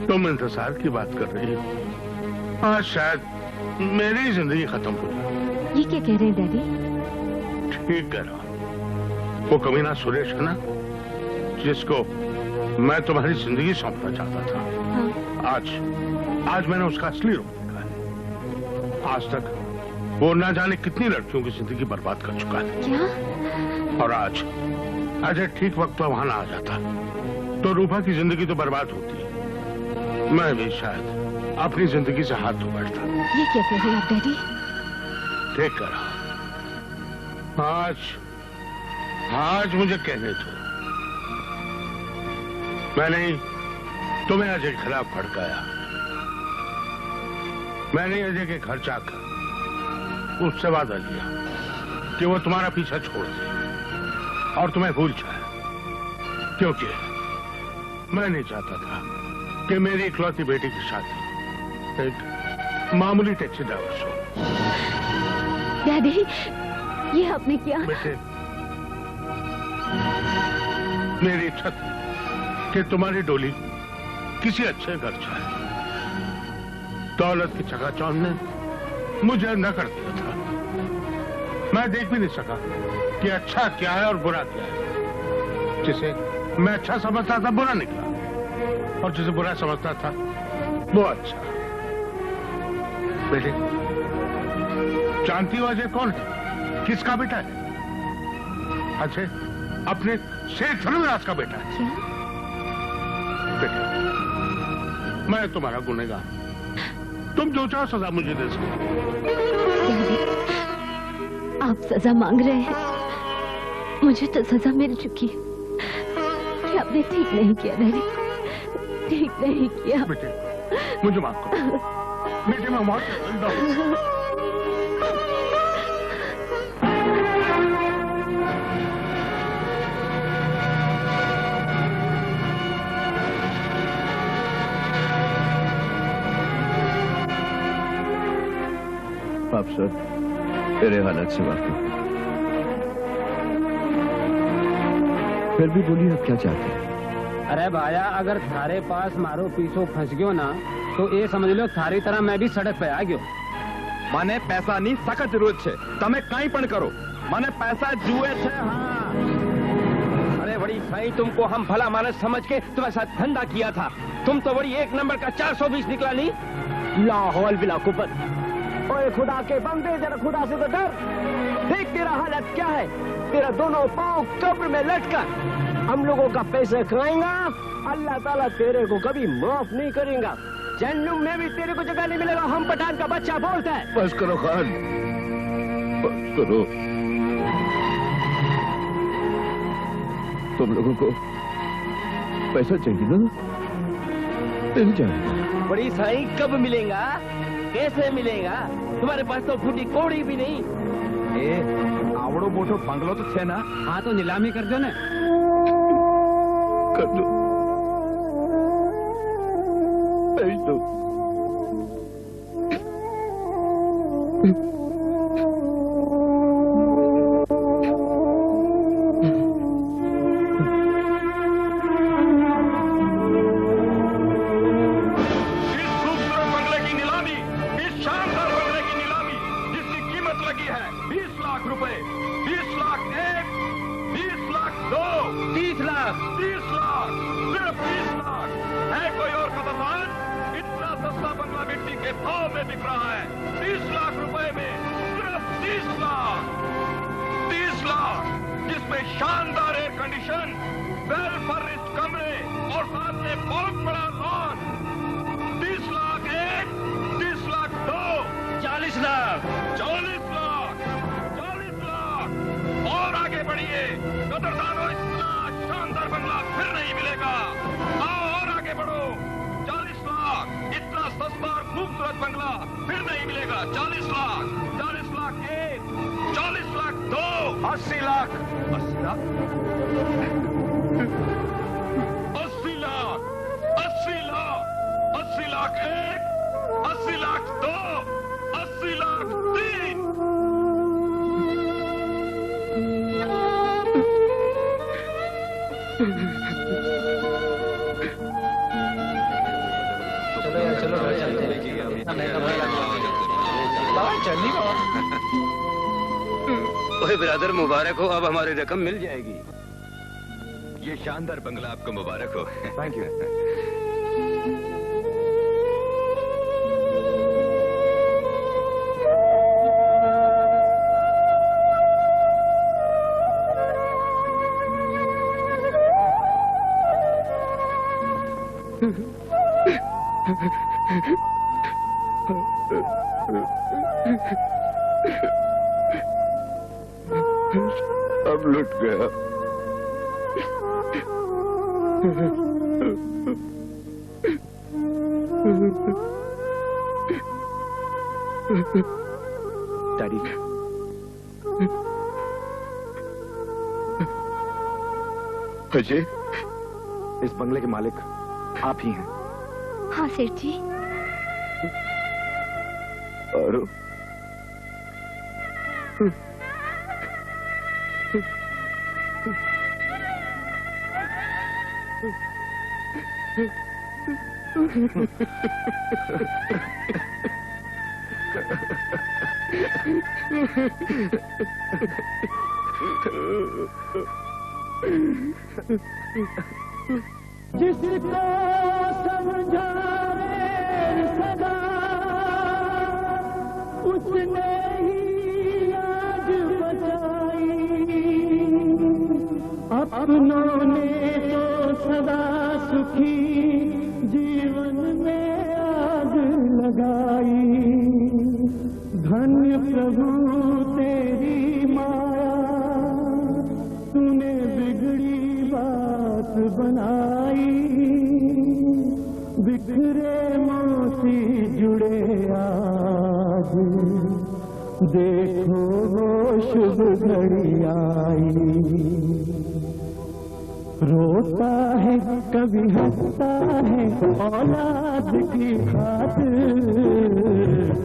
K: तुम इंतजार की बात कर रही हो, आज शायद मेरी जिंदगी खत्म हो।
E: ये क्या कह रहे हैं डैडी?
K: ठीक कह रहा। वो कमीना सुरेश है ना, जिसको मैं तुम्हारी जिंदगी सौंपना चाहता था।
E: हाँ।
K: आज मैंने उसका असली रूप देखा है। आज तक वो ना जाने कितनी लड़कियों की जिंदगी बर्बाद कर चुका है।
E: क्या?
K: और आज अजय ठीक वक्त पर वहां ना आ जाता तो रूपा की जिंदगी तो बर्बाद होती।
O: मैं भी शायद अपनी जिंदगी से हाथ धो बैठता।
E: ये क्या कह रहे हैं डैडी?
O: ठीक करा। आज मुझे कहने दो। मैंने तुम्हें अजय के खिलाफ भड़काया। मैंने अजय के घर जाकर उससे वादा लिया कि वो तुम्हारा पीछा छोड़ दे और तुम्हें भूल जाए, क्योंकि मैं नहीं चाहता था कि मेरी इकलौती बेटी की शादी एक मामूली टैक्सी ड्राइवर से हो।
E: डैडी, ये आपने किया?
O: बेटे, मेरी इच्छा थी कि तुम्हारी डोली किसी अच्छे घर जाए। दौलत की चकाचौंध ने मुझे न कर दिया था। मैं देख भी नहीं सका कि अच्छा क्या है और बुरा क्या है। जिसे मैं अच्छा समझता था बुरा निकला, और जिसे बुरा समझता था वो अच्छा। बेटे, जानती हो अजय कौन है? किसका बेटा है? अजय अपने शेख धर्मराज का बेटा है। बेटे, मैं तुम्हारा गुनहगार। तुम जो चाहो सजा मुझे दे सकते।
E: आप सजा मांग रहे हैं, मुझे तो सजा मिल चुकी है। ये आपने ठीक नहीं किया डैडी, ठीक नहीं किया।
O: बेटे, मुझे माफ करो। बेटे, मैं बहुत शर्मिंदा हूं।
I: आप सब तेरे हालत से वाकिफ। फिर भी बोलिए आप क्या चाहते हैं?
P: अरे भाया, अगर थारे पास मारो पीछो फंस गयो ना, तो ये समझ लो थारी तरह मैं भी सड़क पे आ गयो।
C: माने पैसा नहीं सख्त जरूरत है, तमें कहीं पण करो। माने पैसा जुए थे। हाँ,
H: अरे बड़ी भाई, तुमको हम भला मानस समझ के तुम्हारे साथ धंधा किया था। तुम तो बड़ी एक नंबर का 420 निकला नहीं। लाहौल बिला कुबत। ओए खुदा के बंदे, जरा खुदा से तो डर। देख तेरा हालत क्या है। तेरा दोनों पांव कब्र में लटकर हम लोगों का पैसा खाएगा। अल्लाह ताला तेरे को कभी माफ नहीं करेगा। जन्नम में भी तेरे को जगह नहीं मिलेगा। हम पठान का बच्चा बोलता है।
I: बस करो खान, बस करो। तुम लोगों को पैसा चाहिए ना? मिल जाएगा।
H: बड़ी साई कब मिलेगा, कैसे मिलेगा? तुम्हारे पास तो फूटी कोड़ी भी नहीं।
C: आवड़ो मोटो बंगलो तो छे ना?
P: हाँ, तो नीलामी कर दो ना।
I: कर दो, भेज दो।
K: शानदार एयर कंडीशन, वेल फर्निश्ड कमरे और साथ में बहुत बड़ा लॉन। 30 लाख एक, 30 लाख दो, 40 लाख, 40 लाख, 40 लाख। और आगे बढ़िए कदरदानों, इतना शानदार बंगला फिर नहीं मिलेगा। आओ और आगे बढ़ो। 40 लाख, इतना सस्ता और खूबसूरत बंगला फिर नहीं मिलेगा। 40 लाख, 40 लाख एक, 40 लाख दो, 80 लाख, 80 लाख, 80 लाख, 80 लाख, 80 लाख एक, 80 लाख दो, 80 लाख तीन।
H: चलिए ओए ब्रदर, मुबारक हो, अब हमारी रकम मिल जाएगी।
C: ये शानदार बंगला आपको मुबारक हो। Thank you. अब लुट गया।
Q: डैडी,
C: अजय,
Q: इस बंगले के मालिक आप ही हैं।
E: हाँ सेठ जी।
C: और
J: जिसको समझा रे सदा उसने ही आज बचाई। अपनों ने तो सदा सुखी जीवन में आग लगाई। धन्य प्रभु तेरी माया, तूने बिगड़ी बात बनाई। बिखरे मोती जुड़े आज, देखो वो शुभ घड़ी आई। रोता है कभी हंसता है औलाद की खातिर।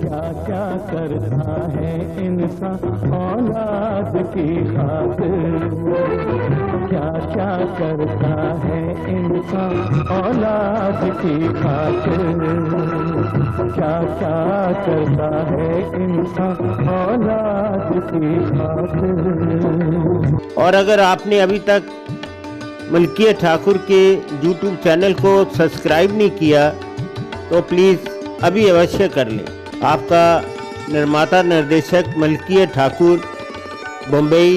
J: क्या क्या करता है इंसान औलाद की खातिर। क्या क्या करता है इंसान औलाद की खातिर। क्या क्या करता है इंसान औलाद की खातिर।
R: और अगर आपने अभी तक मलकिया ठाकुर के YouTube चैनल को सब्सक्राइब नहीं किया तो प्लीज़ अभी अवश्य कर लें। आपका निर्माता निर्देशक मलकिया ठाकुर, मुंबई।